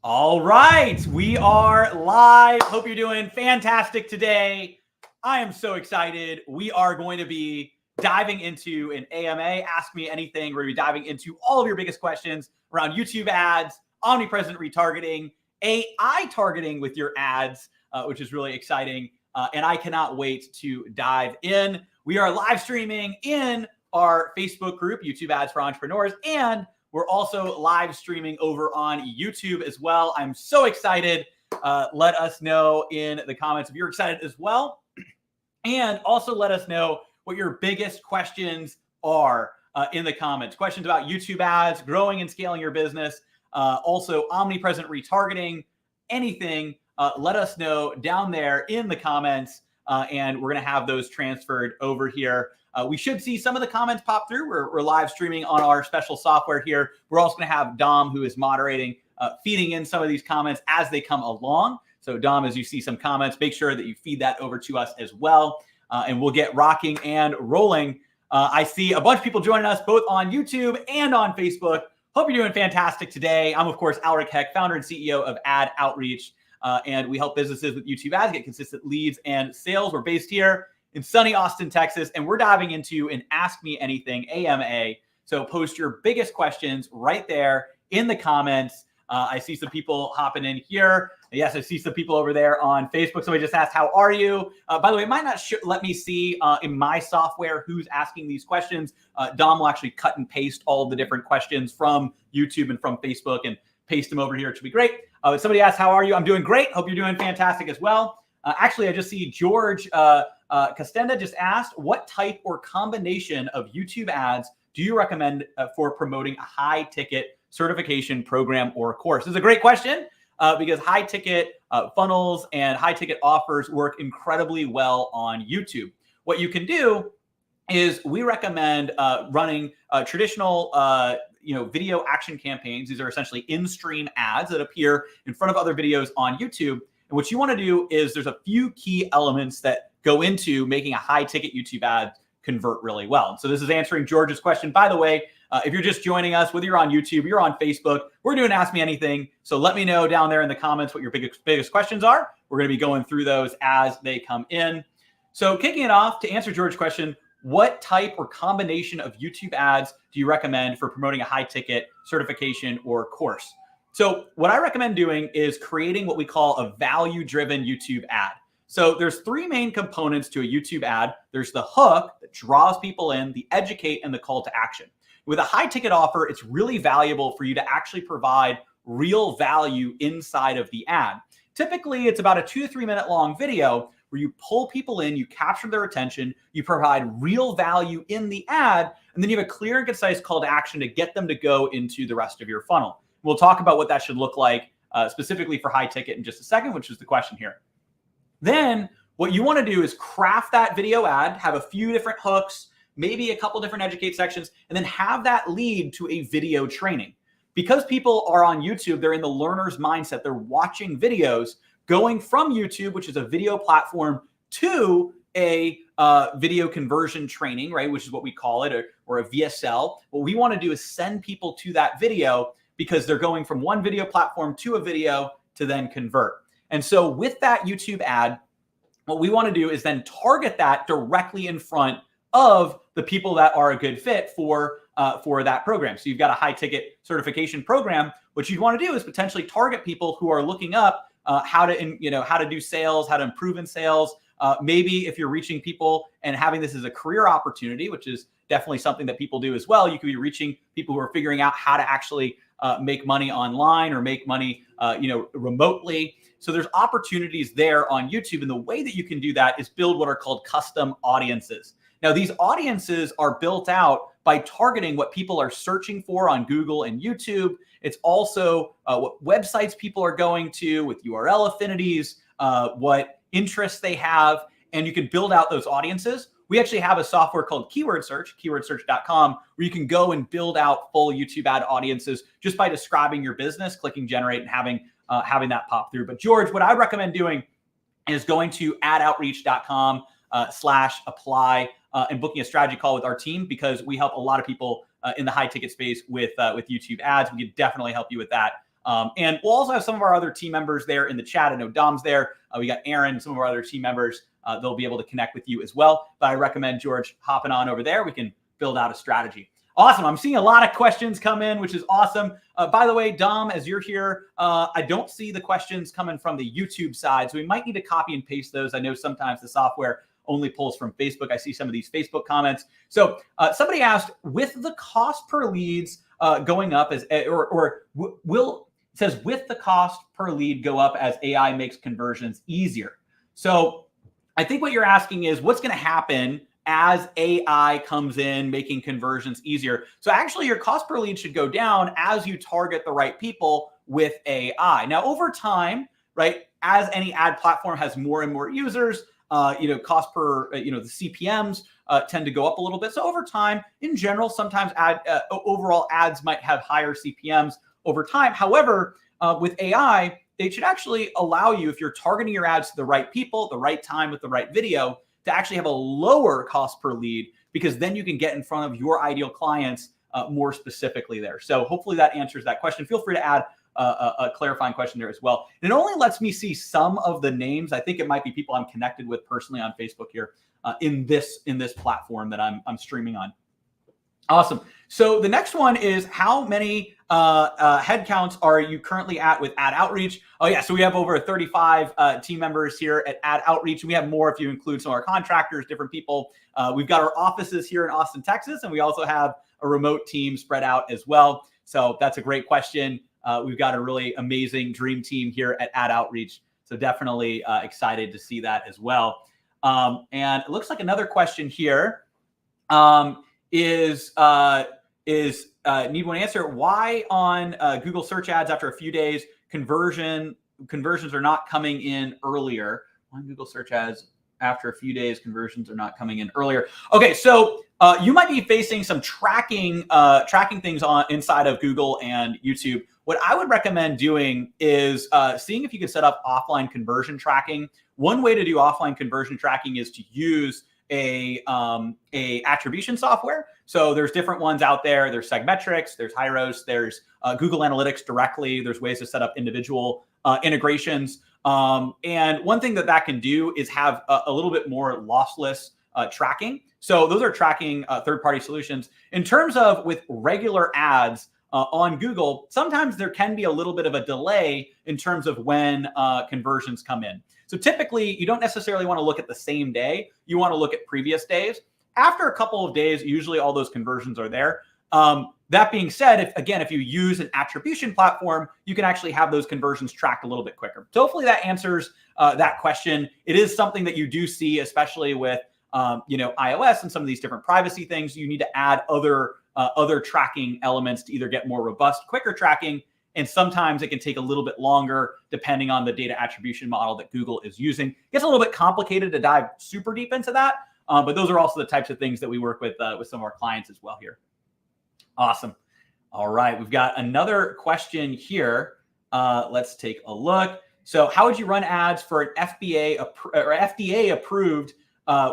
All right, we are live. Hope you're doing fantastic today. I am so excited. We are going to be diving into an AMA, Ask Me Anything. We're going to be diving into all of your biggest questions around YouTube ads, omnipresent retargeting, AI targeting with your ads, which is really exciting. And I cannot wait to dive in. We are live streaming in our Facebook group, YouTube Ads for Entrepreneurs, and we're also live streaming over on YouTube as well. I'm so excited. Let us know in the comments if you're excited as well. And also let us know what your biggest questions are in the comments. Questions about YouTube ads, growing and scaling your business, also omnipresent retargeting, anything. Let us know down there in the comments, and we're going to have those transferred over here. We should see some of the comments pop through. We're live streaming on our special software here. We're also going to have Dom, who is moderating, feeding in some of these comments as they come along. So Dom, as you see some comments, make sure that you feed that over to us as well, and we'll get rocking and rolling. I see a bunch of people joining us both on YouTube and on Facebook. Hope you're doing fantastic today. I'm, of course, Alric Heck, founder and CEO of Ad Outreach, and we help businesses with YouTube ads get consistent leads and sales. We're based here in sunny Austin, Texas, and we're diving into an Ask Me Anything AMA. So post your biggest questions right there in the comments. I see some people hopping in here. Yes, I see some people over there on Facebook. Somebody just asked, how are you? By the way, it might not let me see in my software who's asking these questions. Dom will actually cut and paste all the different questions from YouTube and from Facebook and paste them over here. It should be great. Somebody asked, how are you? I'm doing great. Hope you're doing fantastic as well. Actually, I just see George Costenda just asked, what type or combination of YouTube ads do you recommend for promoting a high ticket certification program or course? This is a great question because high ticket funnels and high ticket offers work incredibly well on YouTube. What you can do is we recommend running traditional video action campaigns. These are essentially in-stream ads that appear in front of other videos on YouTube. And what you want to do is there's a few key elements that go into making a high ticket YouTube ad convert really well. And so this is answering George's question. By the way, if you're just joining us, whether you're on YouTube, you're on Facebook, we're doing Ask Me Anything. So let me know down there in the comments what your biggest questions are. We're going to be going through those as they come in. So kicking it off, to answer George's question, what type or combination of YouTube ads do you recommend for promoting a high ticket certification or course? So what I recommend doing is creating what we call a value-driven YouTube ad. So there's three main components to a YouTube ad. There's the hook that draws people in, the educate, and the call to action. With a high ticket offer, it's really valuable for you to actually provide real value inside of the ad. Typically, it's about a 2 to 3 minute long video where you pull people in, you capture their attention, you provide real value in the ad, and then you have a clear and concise call to action to get them to go into the rest of your funnel. We'll talk about what that should look like specifically for high ticket in just a second, which is the question here. Then what you want to do is craft that video ad, have a few different hooks, maybe a couple different educate sections, and then have that lead to a video training. Because people are on YouTube, they're in the learner's mindset. They're watching videos, going from YouTube, which is a video platform, to a video conversion training, right? Which is what we call it, or a VSL. What we want to do is send people to that video because they're going from one video platform to a video to then convert. And so with that YouTube ad, what we want to do is then target that directly in front of the people that are a good fit for that program. So you've got a high ticket certification program. What you'd want to do is potentially target people who are looking up how to do sales, how to improve in sales. Maybe if you're reaching people and having this as a career opportunity, which is definitely something that people do as well, you could be reaching people who are figuring out how to actually make money online or make money remotely. So there's opportunities there on YouTube. And the way that you can do that is build what are called custom audiences. Now, these audiences are built out by targeting what people are searching for on Google and YouTube. It's also what websites people are going to with URL affinities, what interests they have, and you can build out those audiences. We actually have a software called Keyword Search, keywordsearch.com, where you can go and build out full YouTube ad audiences just by describing your business, clicking generate, and having that pop through. But George, what I recommend doing is going to adoutreach.com/apply and booking a strategy call with our team, because we help a lot of people in the high ticket space with YouTube ads. We can definitely help you with that And we'll also have some of our other team members there in the chat. I know Dom's there. We got Aaron, some of our other team members. They'll be able to connect with you as well. But I recommend George hopping on over there. We can build out a strategy. Awesome. I'm seeing a lot of questions come in, which is awesome. By the way, Dom, as you're here, I don't see the questions coming from the YouTube side. So we might need to copy and paste those. I know sometimes the software only pulls from Facebook. I see some of these Facebook comments. So somebody asked, with the cost per leads going up, says, with the cost per lead go up as AI makes conversions easier? So I think what you're asking is what's going to happen as AI comes in, making conversions easier. So actually your cost per lead should go down as you target the right people with AI. Now, over time, right, as any ad platform has more and more users, cost per, the CPMs tend to go up a little bit. So over time, in general, sometimes overall ads might have higher CPMs over time. However, with AI, it should actually allow you, if you're targeting your ads to the right people, the right time with the right video, to actually have a lower cost per lead, because then you can get in front of your ideal clients more specifically there. So hopefully that answers that question. Feel free to add a clarifying question there as well. And it only lets me see some of the names. I think it might be people I'm connected with personally on Facebook here in this platform that I'm streaming on. Awesome. So the next one is, how many headcounts are you currently at with Ad Outreach? Oh yeah, so we have over 35 team members here at Ad Outreach. We have more if you include some of our contractors, different people. We've got our offices here in Austin, Texas, and we also have a remote team spread out as well. So that's a great question. We've got a really amazing dream team here at Ad Outreach. So definitely excited to see that as well. And it looks like another question here. Need one answer. Why on Google search ads after a few days conversions are not coming in earlier? Why on Google search ads after a few days conversions are not coming in earlier? Okay, so you might be facing some tracking things on inside of Google and YouTube. What I would recommend doing is seeing if you can set up offline conversion tracking. One way to do offline conversion tracking is to use a attribution software. So there's different ones out there. There's Segmetrics, there's Hyros, there's Google Analytics directly. There's ways to set up individual integrations. And one thing that can do is have a little bit more lossless tracking. So those are tracking third-party solutions. In terms of with regular ads on Google, sometimes there can be a little bit of a delay in terms of when conversions come in. So typically, you don't necessarily want to look at the same day. You want to look at previous days. After a couple of days, usually all those conversions are there. That being said, if you use an attribution platform, you can actually have those conversions tracked a little bit quicker. So hopefully that answers that question. It is something that you do see, especially with iOS and some of these different privacy things. You need to add other tracking elements to either get more robust, quicker tracking. And sometimes it can take a little bit longer depending on the data attribution model that Google is using. It gets a little bit complicated to dive super deep into that. But those are also the types of things that we work with some of our clients as well here. Awesome. All right. We've got another question here. Let's take a look. So how would you run ads for an FDA approved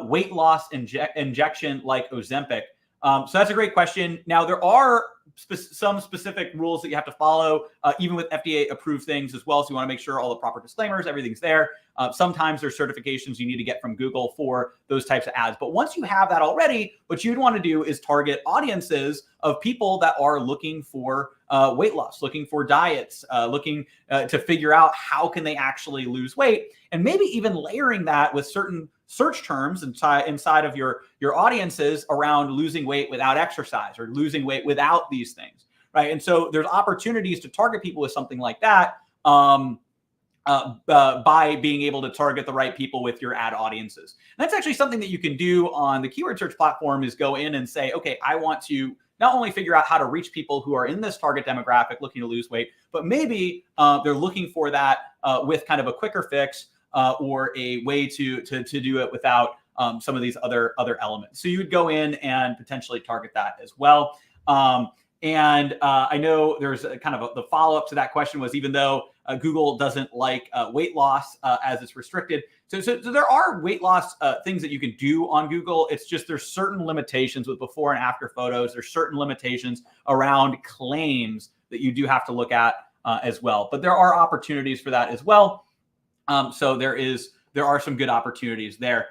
weight loss injection like Ozempic? So that's a great question. Now, there are some specific rules that you have to follow, even with FDA approved things as well. So you want to make sure all the proper disclaimers, everything's there. Sometimes there's certifications you need to get from Google for those types of ads. But once you have that already, what you'd want to do is target audiences of people that are looking for weight loss, looking for diets, looking to figure out how can they actually lose weight, and maybe even layering that with certain search terms inside of your audiences around losing weight without exercise or losing weight without these things, right? And so there's opportunities to target people with something like that by being able to target the right people with your ad audiences. And that's actually something that you can do on the keyword search platform, is go in and say, okay, I want to not only figure out how to reach people who are in this target demographic looking to lose weight, but maybe they're looking for that with kind of a quicker fix or a way to do it without some of these other elements. So you would go in and potentially target that as well. And I know there's a kind of the follow-up to that question was, even though Google doesn't like weight loss as it's restricted. So there are weight loss things that you can do on Google. It's just there's certain limitations with before and after photos. There's certain limitations around claims that you do have to look at as well. But there are opportunities for that as well. So there are some good opportunities there.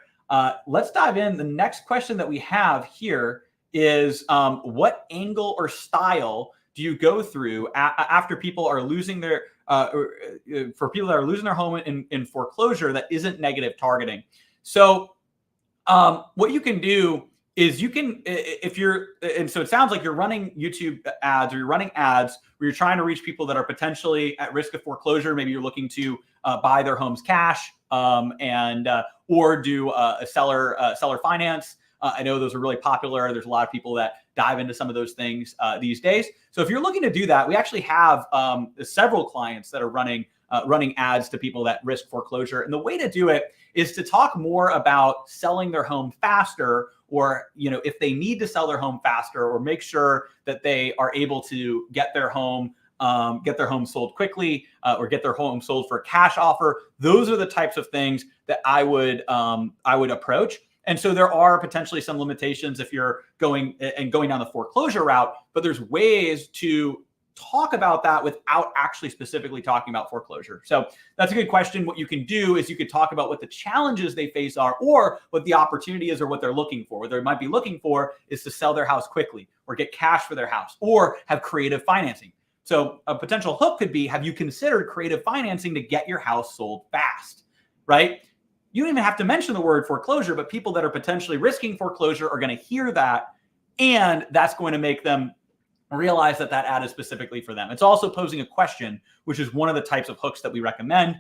Let's dive in. The next question that we have here is what angle or style do you go through after people are losing their for people that are losing their home in foreclosure that isn't negative targeting? So what you can do is you can, if you're, and so it sounds like you're running YouTube ads or you're running ads where you're trying to reach people that are potentially at risk of foreclosure. Maybe you're looking to buy their homes cash or do a seller finance. I know those are really popular. There's a lot of people that dive into some of those things these days. So if you're looking to do that, we actually have several clients that are running ads to people that risk foreclosure. And the way to do it is to talk more about selling their home faster, or if they need to sell their home faster, or make sure that they are able to get their home sold quickly, or get their home sold for a cash offer. Those are the types of things that I would approach. And so there are potentially some limitations if you're going down the foreclosure route, but there's ways to talk about that without actually specifically talking about foreclosure. So that's a good question. What you can do is you could talk about what the challenges they face are, or what the opportunity is, or what they're looking for. What they might be looking for is to sell their house quickly, or get cash for their house, or have creative financing. So a potential hook could be, have you considered creative financing to get your house sold fast, right? You don't even have to mention the word foreclosure, but people that are potentially risking foreclosure are going to hear that, and that's going to make them realize that that ad is specifically for them. It's also posing a question, which is one of the types of hooks that we recommend.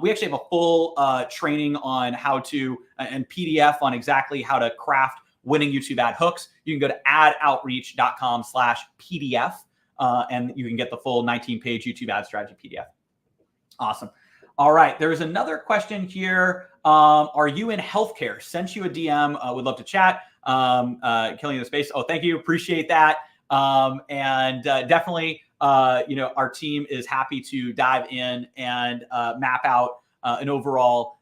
We actually have a full training on how to, and PDF on exactly how to craft winning YouTube ad hooks. You can go to adoutreach.com/PDF, and you can get the full 19-page YouTube ad strategy PDF. Awesome. All right. There's another question here. Are you in healthcare? Sent you a DM. Would love to chat. Killing the space. Oh, thank you. Appreciate that. Definitely, our team is happy to dive in and map out an overall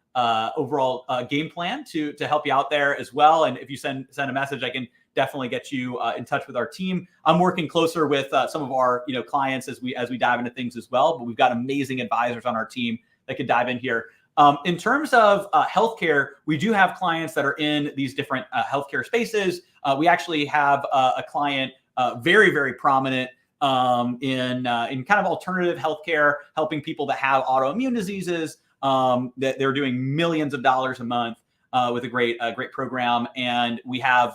game plan to help you out there as well. And if you send a message, I can definitely get you in touch with our team. I'm working closer with some of our clients as we dive into things as well. But we've got amazing advisors on our team that could dive in here. In terms of healthcare, we do have clients that are in these different healthcare spaces. We actually have a client very, very prominent in kind of alternative healthcare, helping people that have autoimmune diseases. That they're doing millions of dollars a month with a great program. And we have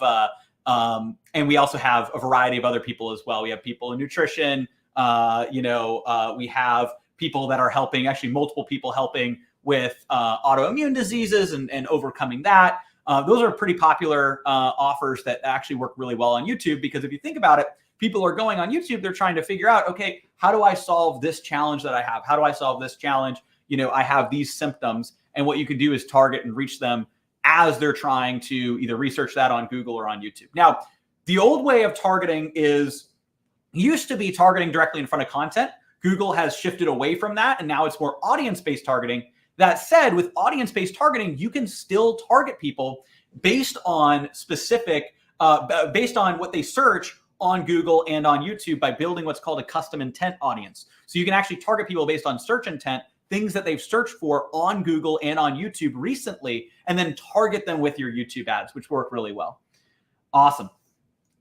and we also have a variety of other people as well. We have people in nutrition. We have people that are helping, actually multiple people helping with autoimmune diseases and overcoming that. Those are pretty popular offers that actually work really well on YouTube, because if you think about it, people are going on YouTube, they're trying to figure out, okay, how do I solve this challenge that I have? How do I solve this challenge? I have these symptoms, and what you can do is target and reach them as they're trying to either research that on Google or on YouTube. Now, the old way of targeting used to be targeting directly in front of content. Google has shifted away from that, and now it's more audience-based targeting. That said, with audience-based targeting, you can still target people based on based on what they search on Google and on YouTube by building what's called a custom intent audience. So you can actually target people based on search intent, things that they've searched for on Google and on YouTube recently, and then target them with your YouTube ads, which work really well. Awesome.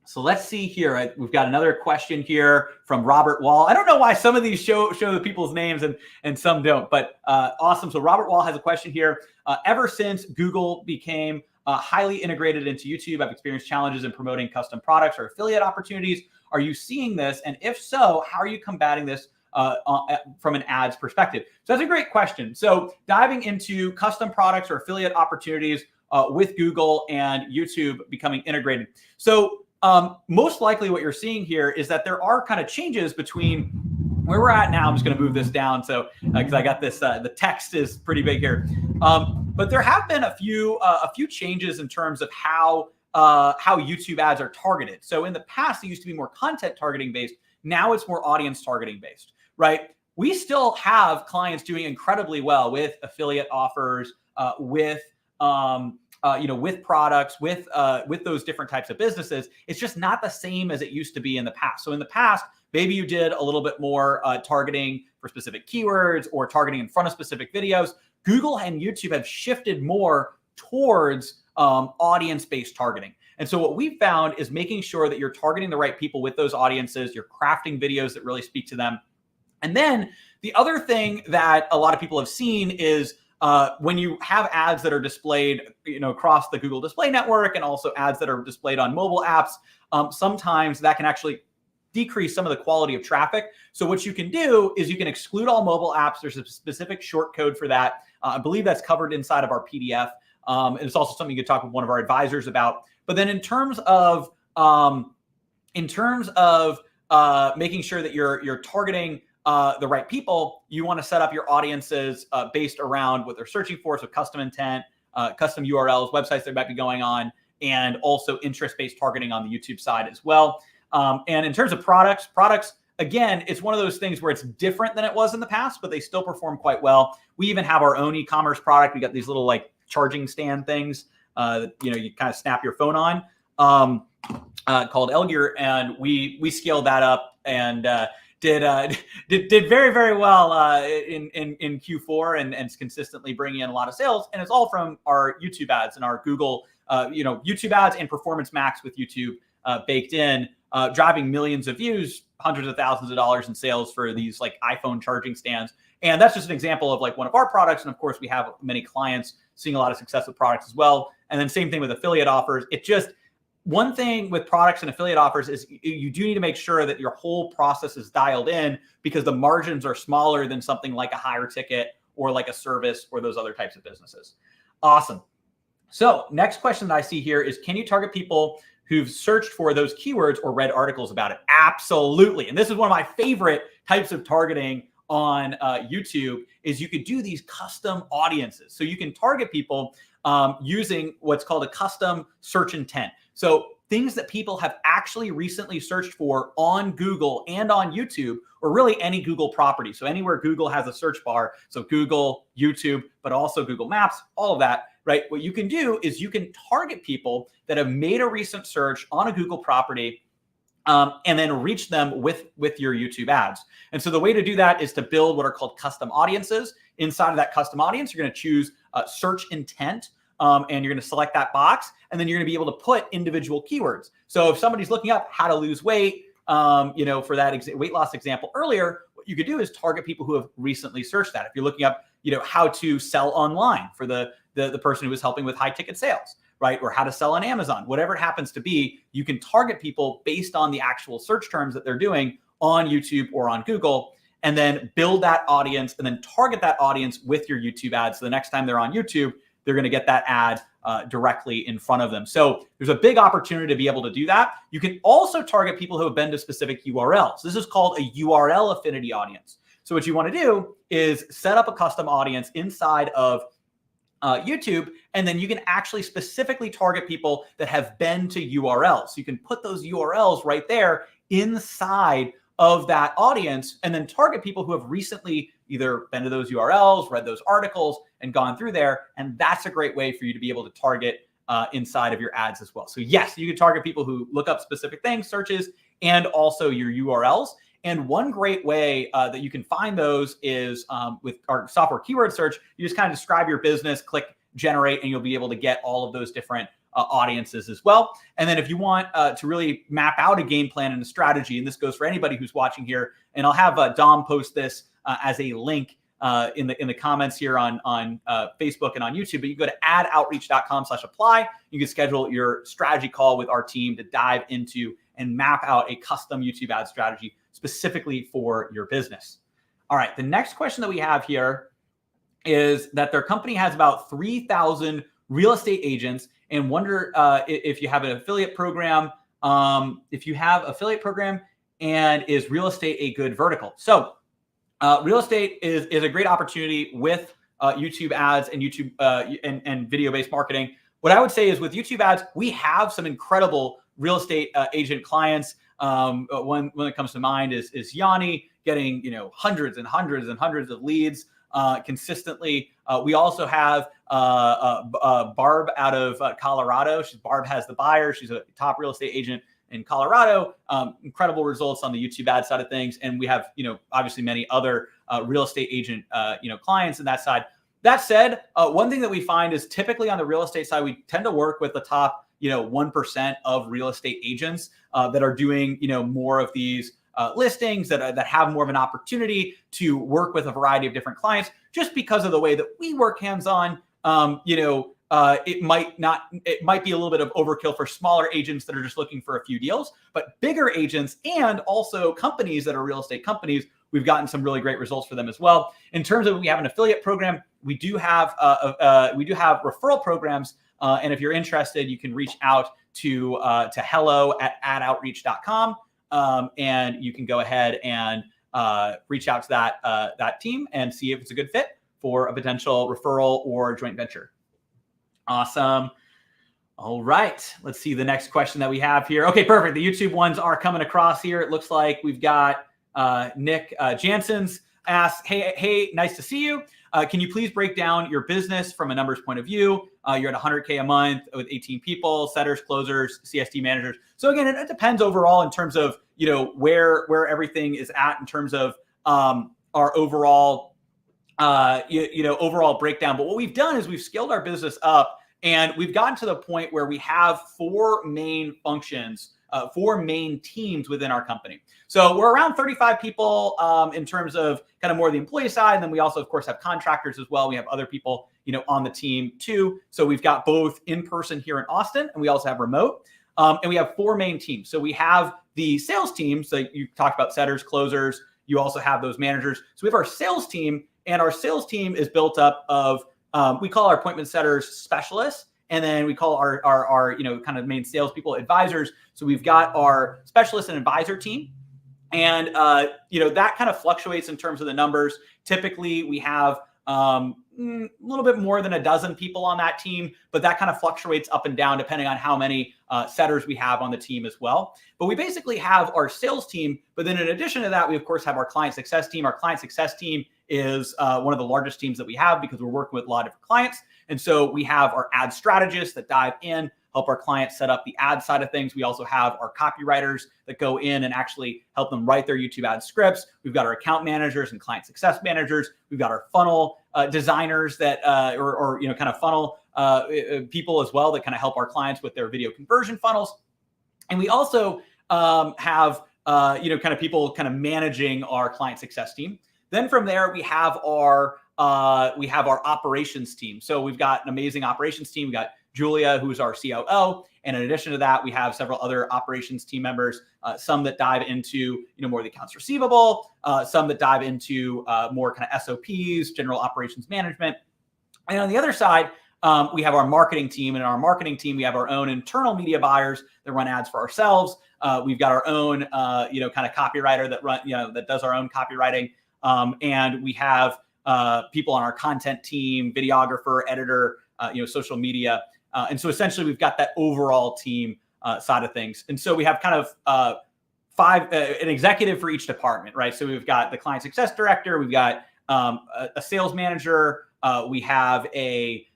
So let's see here. We've got another question here from Robert Wall. I don't know why some of these show the people's names and some don't, but awesome. So Robert Wall has a question here. Ever since Google became highly integrated into YouTube, I've experienced challenges in promoting custom products or affiliate opportunities. Are you seeing this? And if so, how are you combating this from an ads perspective? So that's a great question. So diving into custom products or affiliate opportunities with Google and YouTube becoming integrated. So most likely what you're seeing here is that there are kind of changes between where we're at now. I'm just going to move this down. So because I got this, the text is pretty big here. But there have been a few changes in terms of how YouTube ads are targeted. So in the past, it used to be more content targeting based. Now it's more audience targeting based, right? We still have clients doing incredibly well with affiliate offers, with products, with those different types of businesses. It's just not the same as it used to be in the past. So in the past, Maybe you did a little bit more targeting for specific keywords or targeting in front of specific videos. Google and YouTube have shifted more towards audience-based targeting. And so what we've found is making sure that you're targeting the right people with those audiences, you're crafting videos that really speak to them. And then the other thing that a lot of people have seen is when you have ads that are displayed, across the Google Display Network and also ads that are displayed on mobile apps, sometimes that can actually decrease some of the quality of traffic. So what you can do is you can exclude all mobile apps. There's a specific short code for that. I believe that's covered inside of our PDF. And it's also something you could talk with one of our advisors about. But then in terms of making sure that you're targeting the right people, you want to set up your audiences based around what they're searching for. So custom intent, custom URLs, websites they might be going on, and also interest-based targeting on the YouTube side as well. And in terms of products, again, it's one of those things where it's different than it was in the past, but they still perform quite well. We even have our own e-commerce product. We got these little like charging stand things, you kind of snap your phone on, called Elgear, and we scaled that up and did very, very well in Q4 and consistently bringing in a lot of sales. And it's all from our YouTube ads and our Google, YouTube ads and Performance Max with YouTube baked in, driving millions of views, hundreds of thousands of dollars in sales for these like iPhone charging stands. And that's just an example of like one of our products. And of course, we have many clients seeing a lot of success with products as well. And then same thing with affiliate offers. It just, one thing with products and affiliate offers is you do need to make sure that your whole process is dialed in, because the margins are smaller than something like a higher ticket or like a service or those other types of businesses. Awesome. So next question that I see here is, can you target people who've searched for those keywords or read articles about it? Absolutely. And this is one of my favorite types of targeting on YouTube, is you could do these custom audiences. So you can target people using what's called a custom search intent. So things that people have actually recently searched for on Google and on YouTube, or really any Google property. So anywhere Google has a search bar, so Google, YouTube, but also Google Maps, all of that, right? What you can do is you can target people that have made a recent search on a Google property, and then reach them with your YouTube ads. And so the way to do that is to build what are called custom audiences. Inside of that custom audience, you're going to choose search intent, and you're going to select that box, and then you're going to be able to put individual keywords. So if somebody's looking up how to lose weight, for that weight loss example earlier, what you could do is target people who have recently searched that. If you're looking up, how to sell online for the person who is helping with high ticket sales, right? Or how to sell on Amazon, whatever it happens to be, you can target people based on the actual search terms that they're doing on YouTube or on Google, and then build that audience and then target that audience with your YouTube ads. So the next time they're on YouTube, they're going to get that ad directly in front of them. So there's a big opportunity to be able to do that. You can also target people who have been to specific URLs. This is called a URL affinity audience. So what you want to do is set up a custom audience inside of YouTube, and then you can actually specifically target people that have been to URLs. So you can put those URLs right there inside of that audience, and then target people who have recently either been to those URLs, read those articles, and gone through there. And that's a great way for you to be able to target inside of your ads as well. So yes, you can target people who look up specific things, searches, and also your URLs. And one great way that you can find those is with our software keyword search. You just kind of describe your business, click generate, and you'll be able to get all of those different audiences as well. And then if you want to really map out a game plan and a strategy, and this goes for anybody who's watching here, and I'll have Dom post this as a link in the comments here on Facebook and on YouTube, but you go to adoutreach.com/apply. You can schedule your strategy call with our team to dive into and map out a custom YouTube ad strategy specifically for your business. All right, the next question that we have here is that their company has about 3,000 real estate agents and wonder if you have an affiliate program, and is real estate a good vertical? So real estate is a great opportunity with YouTube ads and YouTube and video-based marketing. What I would say is with YouTube ads, we have some incredible real estate agent clients. One that comes to mind is Yanni, getting hundreds and hundreds and hundreds of leads consistently. We also have Barb out of Colorado. Barb has the buyer. She's a top real estate agent in Colorado. Incredible results on the YouTube ad side of things. And we have, obviously many other real estate agent, clients in that side. That said, one thing that we find is typically on the real estate side, we tend to work with the top, 1% of real estate agents that are doing, more of these listings that have more of an opportunity to work with a variety of different clients. Just because of the way that we work hands-on, it might be a little bit of overkill for smaller agents that are just looking for a few deals, but bigger agents and also companies that are real estate companies, we've gotten some really great results for them as well. In terms of, we have an affiliate program, we do have referral programs. And if you're interested, you can reach out to hello@adoutreach.com. And you can go ahead and reach out to that team and see if it's a good fit for a potential referral or joint venture. Awesome. All right. Let's see the next question that we have here. Okay, perfect. The YouTube ones are coming across here. It looks like we've got Nick Jansen's asked, hey, nice to see you. Can you please break down your business from a numbers point of view? You're at 100K a month with 18 people, setters, closers, CSD managers. So again, it depends overall in terms of, where everything is at in terms of our overall, overall breakdown. But what we've done is we've scaled our business up and we've gotten to the point where we have 4 main functions, 4 main teams within our company. So we're around 35 people in terms of kind of more the employee side. And then we also, of course, have contractors as well. We have other people, on the team too. So we've got both in person here in Austin, and we also have remote. And we have 4 main teams. So we have the sales team. So you talked about setters, closers. You also have those managers. So we have our sales team, and our sales team is built up of, we call our appointment setters specialists. And then we call our kind of main salespeople advisors. So we've got our specialist and advisor team. And, that kind of fluctuates in terms of the numbers. Typically, we have a little bit more than a dozen people on that team, but that kind of fluctuates up and down depending on how many setters we have on the team as well. But we basically have our sales team. But then in addition to that, we, of course, have our client success team. Our client success team is one of the largest teams that we have because we're working with a lot of different clients. And so we have our ad strategists that dive in, help our clients set up the ad side of things. We also have our copywriters that go in and actually help them write their YouTube ad scripts. We've got our account managers and client success managers. We've got our funnel designers that, kind of funnel people as well that kind of help our clients with their video conversion funnels. And we also have, kind of people kind of managing our client success team. Then from there, we have our operations team. So we've got an amazing operations team. We got Julia, who's our COO. And in addition to that, we have several other operations team members, some that dive into, more of the accounts receivable, some that dive into more kind of SOPs, general operations management. And on the other side, we have our marketing team. And in our marketing team, we have our own internal media buyers that run ads for ourselves. We've got our own, kind of copywriter that does our own copywriting. And we have people on our content team, videographer, editor, social media. And so essentially we've got that overall team side of things. And so we have kind of an executive for each department, right? So we've got the client success director, we've got a sales manager, we have a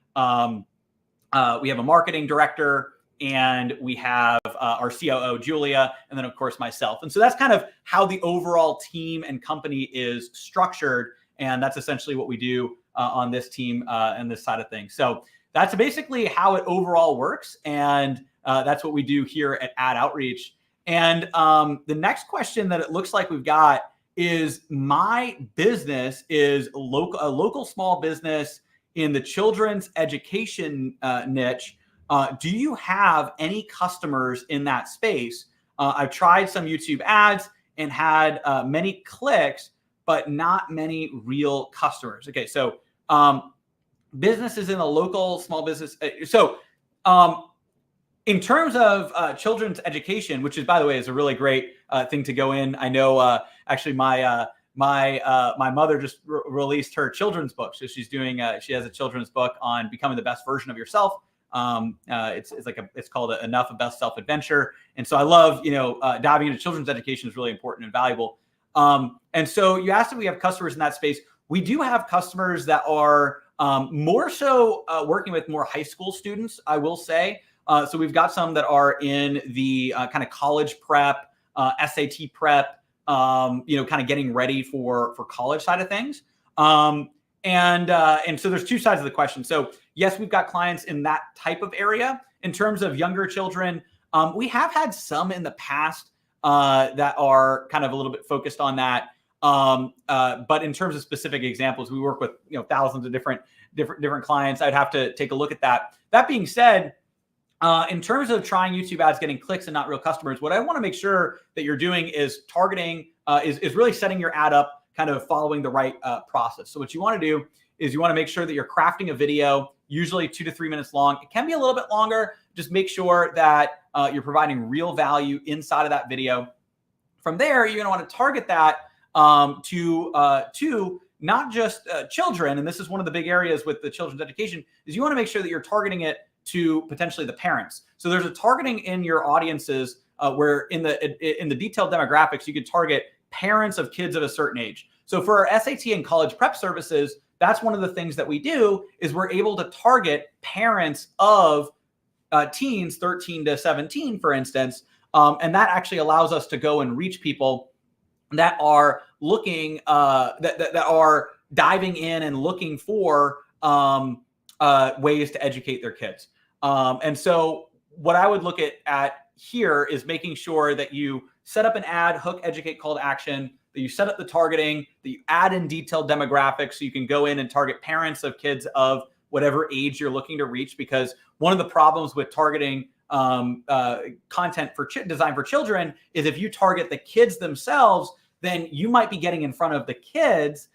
marketing director, and we have our COO, Julia, and then of course myself. And so that's kind of how the overall team and company is structured. And that's essentially what we do on this team and this side of things. So that's basically how it overall works. And that's what we do here at Ad Outreach. And the next question that it looks like we've got is, my business is a local small business in the children's education niche. Do you have any customers in that space? I've tried some YouTube ads and had many clicks, but not many real customers. Okay, so businesses in the local small business. In terms of children's education, which is, by the way, is a really great thing to go in. I know actually my mother just released her children's book. So she's doing, she has a children's book on becoming the best version of yourself. It's called Enough of Best Self Adventure. And so I love, diving into children's education is really important and valuable. And so you asked if we have customers in that space. We do have customers that are more so working with more high school students, I will say. So we've got some that are in the kind of college prep, SAT prep, kind of getting ready for college side of things. And so there's two sides of the question. So yes, we've got clients in that type of area. In terms of younger children, we have had some in the past that are kind of a little bit focused on that. But in terms of specific examples, we work with thousands of different clients. I'd have to take a look at that. That being said, in terms of trying YouTube ads, getting clicks and not real customers, what I want to make sure that you're doing is targeting, is really setting your ad up, kind of following the right process. So what you want to do is you want to make sure that you're crafting a video, usually 2 to 3 minutes long. It can be a little bit longer. Just make sure that you're providing real value inside of that video. From there, you're going to want to target that to not just children. And this is one of the big areas with the children's education, is you want to make sure that you're targeting it to potentially the parents. So there's a targeting in your audiences where in the detailed demographics, you can target parents of kids of a certain age. So for our SAT and college prep services, that's one of the things that we do, is we're able to target parents of teens, 13 to 17, for instance. And that actually allows us to go and reach people that are looking, that are diving in and looking for ways to educate their kids. And so what I would look at here is making sure that you set up an ad, hook, educate, call to action, that you set up the targeting, that you add in detailed demographics so you can go in and target parents of kids of whatever age you're looking to reach. Because one of the problems with targeting content designed for children is if you target the kids themselves, then you might be getting in front of the kids,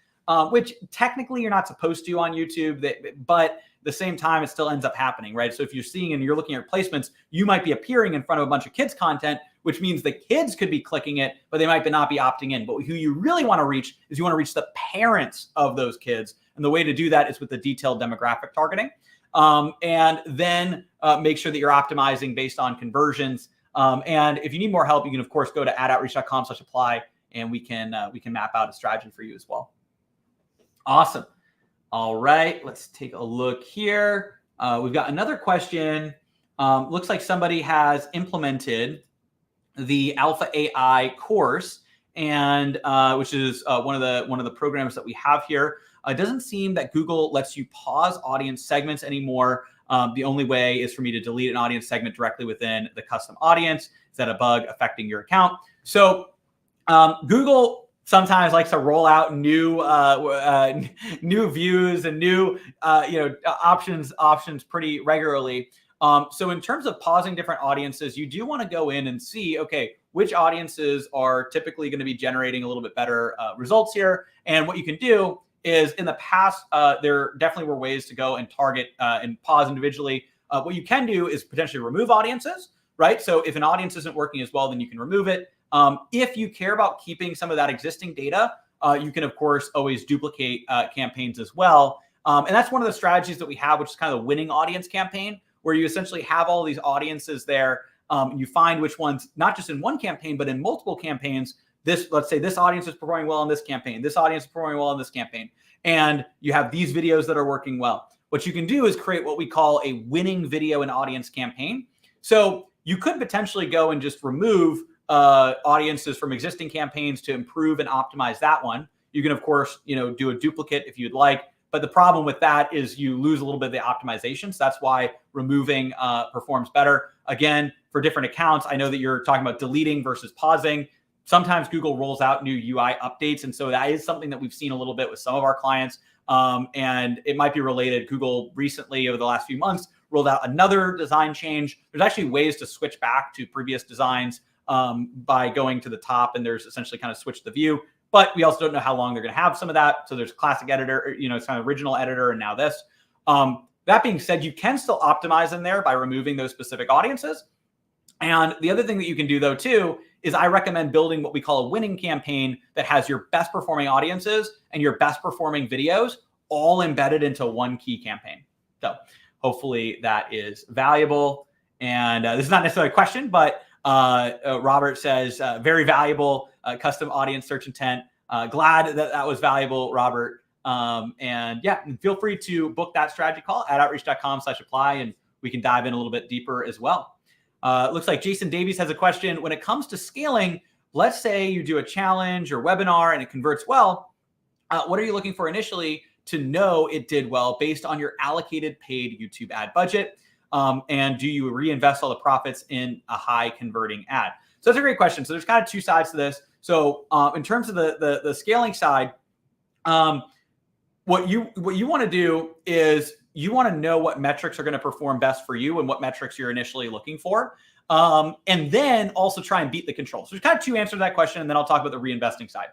which technically you're not supposed to on YouTube, but at the same time, it still ends up happening, right? So if you're seeing and you're looking at placements, you might be appearing in front of a bunch of kids content, which means the kids could be clicking it, but they might not be opting in. But who you really want to reach is you want to reach the parents of those kids. And the way to do that is with the detailed demographic targeting. And then make sure that you're optimizing based on conversions. And if you need more help, you can, of course, go to adoutreach.com/apply, and we can map out a strategy for you as well. Awesome. All right, let's take a look here. We've got another question. Looks like somebody has implemented the Alpha AI course, and which is one of the programs that we have here. It doesn't seem that Google lets you pause audience segments anymore. The only way is for me to delete an audience segment directly within the custom audience. Is that a bug affecting your account? So Google sometimes likes to roll out new views and new options pretty regularly. So in terms of pausing different audiences, you do want to go in and see, okay, which audiences are typically going to be generating a little bit better results here. And what you can do is, in the past, there definitely were ways to go and target and pause individually. What you can do is potentially remove audiences, right? So if an audience isn't working as well, then you can remove it. If you care about keeping some of that existing data, you can, of course, always duplicate campaigns as well. And that's one of the strategies that we have, which is kind of the winning audience campaign, where you essentially have all these audiences there. You find which ones, not just in one campaign, but in multiple campaigns. Let's say this audience is performing well in this campaign. This audience is performing well in this campaign. And you have these videos that are working well. What you can do is create what we call a winning video and audience campaign. So you could potentially go and just remove audiences from existing campaigns to improve and optimize that one. You can, of course, do a duplicate if you'd like. But the problem with that is you lose a little bit of the optimization. So that's why removing performs better. Again, for different accounts, I know that you're talking about deleting versus pausing. Sometimes Google rolls out new UI updates. And so that is something that we've seen a little bit with some of our clients. And it might be related. Google recently, over the last few months, rolled out another design change. There's actually ways to switch back to previous designs by going to the top, and there's essentially kind of switch the view. But we also don't know how long they're going to have some of that. So there's classic editor, it's kind of original editor, and now this. That being said, you can still optimize in there by removing those specific audiences. And the other thing that you can do, though, too, is I recommend building what we call a winning campaign that has your best performing audiences and your best performing videos all embedded into one key campaign. So hopefully that is valuable. And this is not necessarily a question, but Robert says, very valuable custom audience search intent. Glad that was valuable, Robert. And yeah, feel free to book that strategy call at outreach.com/apply, and we can dive in a little bit deeper as well. Looks like Jason Davies has a question. When it comes to scaling, let's say you do a challenge or webinar and it converts well. What are you looking for initially to know it did well based on your allocated paid YouTube ad budget? And do you reinvest all the profits in a high converting ad? So that's a great question. So there's kind of two sides to this. So in terms of the scaling side, what you want to do is you want to know what metrics are going to perform best for you and what metrics you're initially looking for. And then also try and beat the control. So there's kind of two answers to that question, and then I'll talk about the reinvesting side.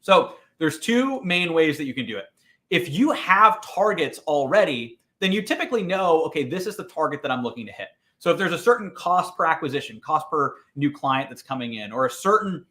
So there's two main ways that you can do it. If you have targets already, then you typically know, okay, this is the target that I'm looking to hit. So if there's a certain cost per acquisition, cost per new client that's coming in, or a certain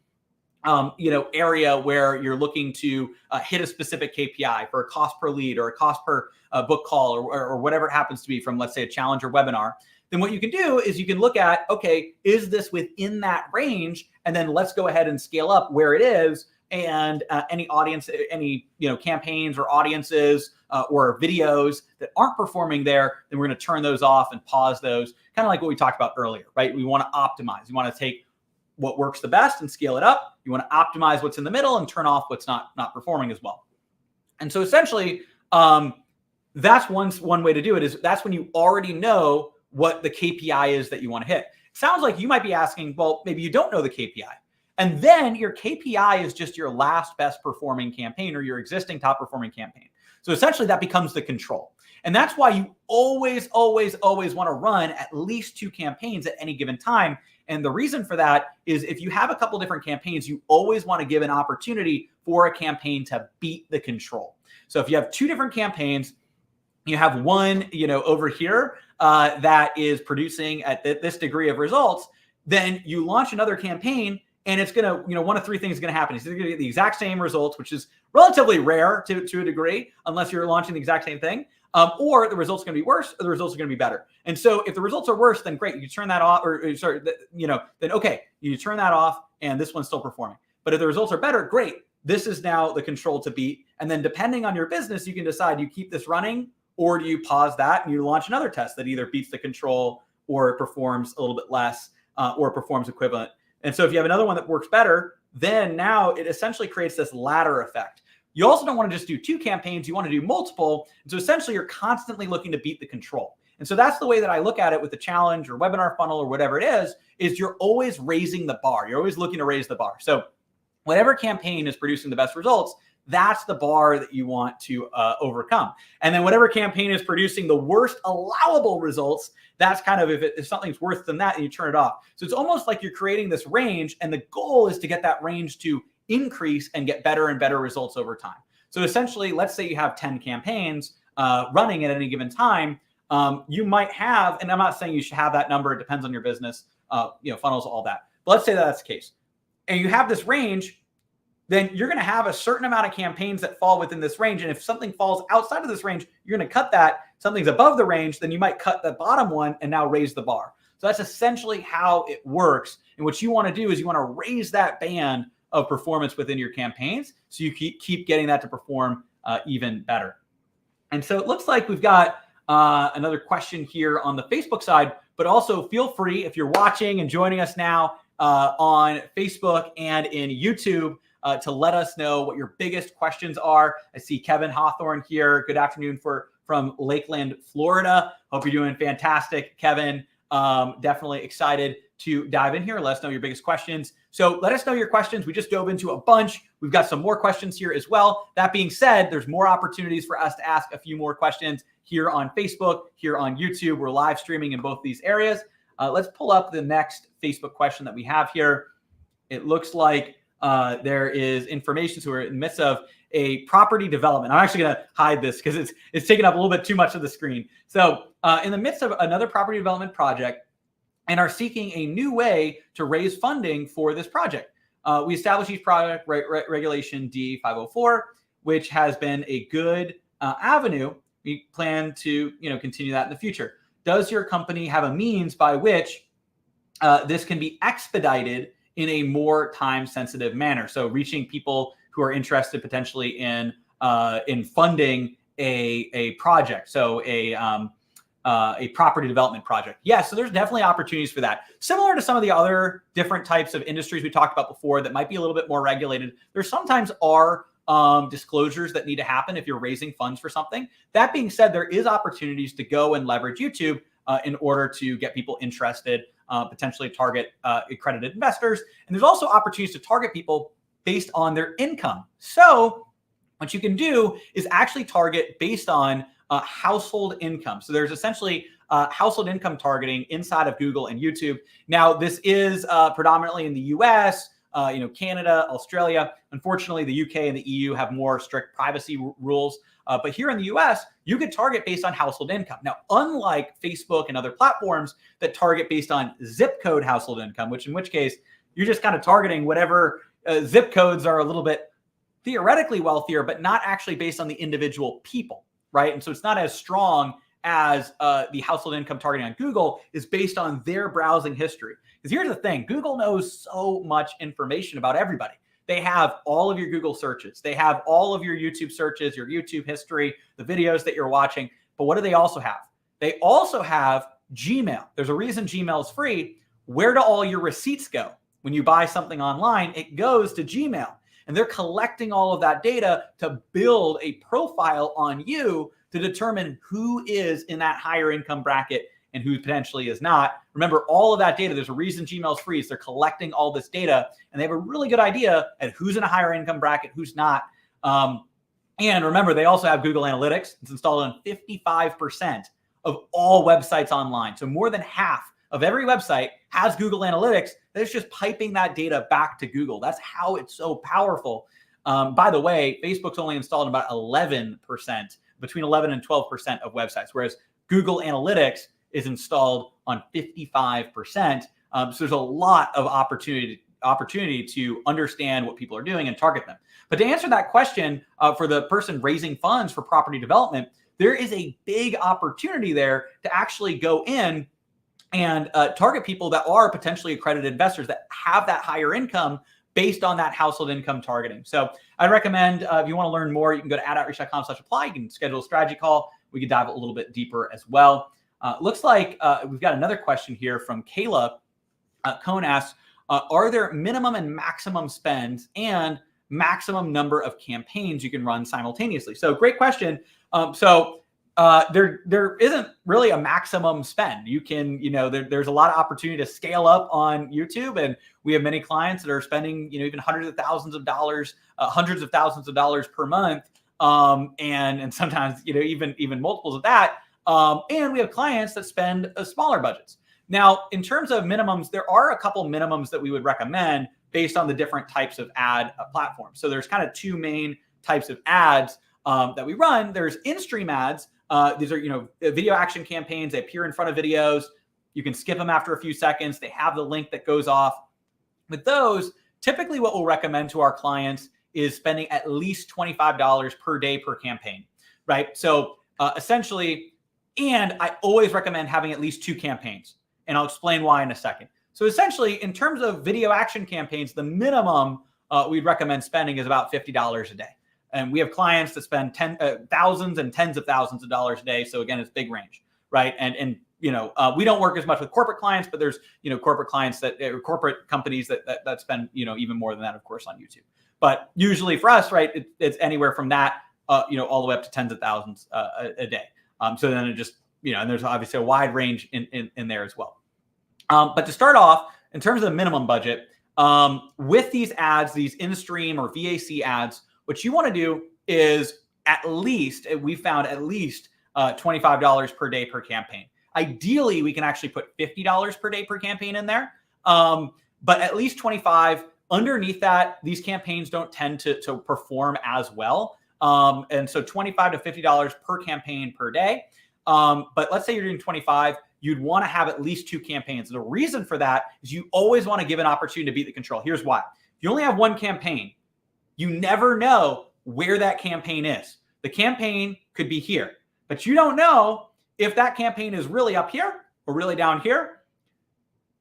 area where you're looking to hit a specific KPI for a cost per lead or a cost per book call or whatever it happens to be from, let's say, a challenge or webinar, then what you can do is you can look at, okay, is this within that range? And then let's go ahead and scale up where it is. And any audience, any campaigns or audiences or videos that aren't performing there, then we're going to turn those off and pause those. Kind of like what we talked about earlier, right? We want to optimize. We want to take what works the best and scale it up. You want to optimize what's in the middle and turn off what's not performing as well. And so essentially, that's one way to do it. Is that's when you already know what the KPI is that you want to hit. It sounds like you might be asking, well, maybe you don't know the KPI. And then your KPI is just your last best performing campaign or your existing top performing campaign. So essentially that becomes the control. And that's why you always want to run at least 2 campaigns at any given time. And the reason for that is if you have a couple different campaigns, you always want to give an opportunity for a campaign to beat the control. So if you have 2 different campaigns, you have one, over here that is producing at this degree of results, then you launch another campaign. And it's going to, one of 3 things is going to happen. It's either going to get the exact same results, which is relatively rare to a degree, unless you're launching the exact same thing, or the results are going to be worse, or the results are going to be better. And so if the results are worse, then great, you turn that off, then okay, you turn that off, and this one's still performing. But if the results are better, great, this is now the control to beat. And then depending on your business, you can decide you keep this running, or do you pause that and you launch another test that either beats the control, or it performs a little bit less, or performs equivalent. And so if you have another one that works better, then now it essentially creates this ladder effect. You also don't want to just do 2 campaigns. You want to do multiple. And so essentially you're constantly looking to beat the control. And so that's the way that I look at it with the challenge or webinar funnel or whatever it is you're always raising the bar. You're always looking to raise the bar. So whatever campaign is producing the best results, that's the bar that you want to overcome. And then whatever campaign is producing the worst allowable results, that's kind of if something's worse than that, and you turn it off. So it's almost like you're creating this range, and the goal is to get that range to increase and get better and better results over time. So essentially, let's say you have 10 campaigns running at any given time. You might have, and I'm not saying you should have that number. It depends on your business, funnels, all that. But let's say that that's the case. And you have this range, then you're going to have a certain amount of campaigns that fall within this range. And if something falls outside of this range, you're going to cut that. Something's above the range, then you might cut the bottom one and now raise the bar. So that's essentially how it works. And what you want to do is you want to raise that band of performance within your campaigns so you keep getting that to perform even better. And so it looks like we've got another question here on the Facebook side, but also feel free if you're watching and joining us now on Facebook and in YouTube, to let us know what your biggest questions are. I see Kevin Hawthorne here. Good afternoon from Lakeland, Florida. Hope you're doing fantastic, Kevin. Definitely excited to dive in here. Let us know your biggest questions. So let us know your questions. We just dove into a bunch. We've got some more questions here as well. That being said, there's more opportunities for us to ask a few more questions here on Facebook, here on YouTube. We're live streaming in both these areas. Let's pull up the next Facebook question that we have here. It looks like there is information. So we're in the midst of a property development. I'm actually going to hide this because it's taking up a little bit too much of the screen. So in the midst of another property development project and are seeking a new way to raise funding for this project. We established each project regulation D504, which has been a good avenue. We plan to continue that in the future. Does your company have a means by which this can be expedited in a more time-sensitive manner? So reaching people who are interested potentially in funding a project. So a property development project. Yes, so there's definitely opportunities for that. Similar to some of the other different types of industries we talked about before that might be a little bit more regulated, there sometimes are disclosures that need to happen if you're raising funds for something. That being said, there is opportunities to go and leverage YouTube in order to get people interested, potentially target accredited investors. And there's also opportunities to target people based on their income. So what you can do is actually target based on household income. So there's essentially household income targeting inside of Google and YouTube. Now, this is predominantly in the US, Canada, Australia. Unfortunately, the UK and the EU have more strict privacy rules. But here in the US, you could target based on household income. Now, unlike Facebook and other platforms that target based on zip code household income, in which case you're just kind of targeting whatever zip codes are a little bit theoretically wealthier, but not actually based on the individual people, right? And so it's not as strong as the household income targeting on Google is based on their browsing history. Because here's the thing, Google knows so much information about everybody. They have all of your Google searches. They have all of your YouTube searches, your YouTube history, the videos that you're watching. But what do they also have? They also have Gmail. There's a reason Gmail is free. Where do all your receipts go? When you buy something online, it goes to Gmail. And they're collecting all of that data to build a profile on you to determine who is in that higher income bracket and who potentially is not. Remember, all of that data, there's a reason Gmail's free. They're collecting all this data, and they have a really good idea at who's in a higher income bracket, who's not. And remember, they also have Google Analytics. It's installed on 55% of all websites online. So more than half of every website has Google Analytics. That's just piping that data back to Google. That's how it's so powerful. By the way, Facebook's only installed in about 11%, between 11 and 12% of websites, whereas Google Analytics is installed on 55%. So there's a lot of opportunity to understand what people are doing and target them. But to answer that question for the person raising funds for property development, there is a big opportunity there to actually go in and target people that are potentially accredited investors that have that higher income based on that household income targeting. So I recommend if you want to learn more, you can go to adoutreach.com/apply. You can schedule a strategy call. We can dive a little bit deeper as well. Looks like we've got another question here from Kayla. Cohn asks, are there minimum and maximum spends and maximum number of campaigns you can run simultaneously? So great question. There isn't really a maximum spend. You can, there's a lot of opportunity to scale up on YouTube, and we have many clients that are spending, even hundreds of thousands of dollars per month, and sometimes, even multiples of that. And we have clients that spend smaller budgets. Now, in terms of minimums, there are a couple minimums that we would recommend based on the different types of ad platforms. So there's kind of two main types of ads that we run. There's in-stream ads. These are, video action campaigns. They appear in front of videos. You can skip them after a few seconds. They have the link that goes off. With those, typically what we'll recommend to our clients is spending at least $25 per day per campaign, right? So essentially, and I always recommend having at least 2 campaigns, and I'll explain why in a second. So essentially, in terms of video action campaigns, the minimum we'd recommend spending is about $50 a day. And we have clients that spend thousands and tens of thousands of dollars a day. So again, it's big range, right? And we don't work as much with corporate clients, but there's corporate clients corporate companies that spend even more than that, of course, on YouTube. But usually for us, right, it's anywhere from that all the way up to tens of thousands a day. So then it just and there's obviously a wide range in there as well. But to start off, in terms of the minimum budget, with these ads, these in-stream or VAC ads, what you want to do is we found at least $25 per day per campaign. Ideally, we can actually put $50 per day per campaign in there, but at least 25. Underneath that, these campaigns don't tend to perform as well. And so $25 to $50 per campaign per day. But let's say you're doing 25, you'd want to have at least 2 campaigns. The reason for that is you always want to give an opportunity to beat the control. Here's why. If you only have 1 campaign, you never know where that campaign is. The campaign could be here, but you don't know if that campaign is really up here or really down here.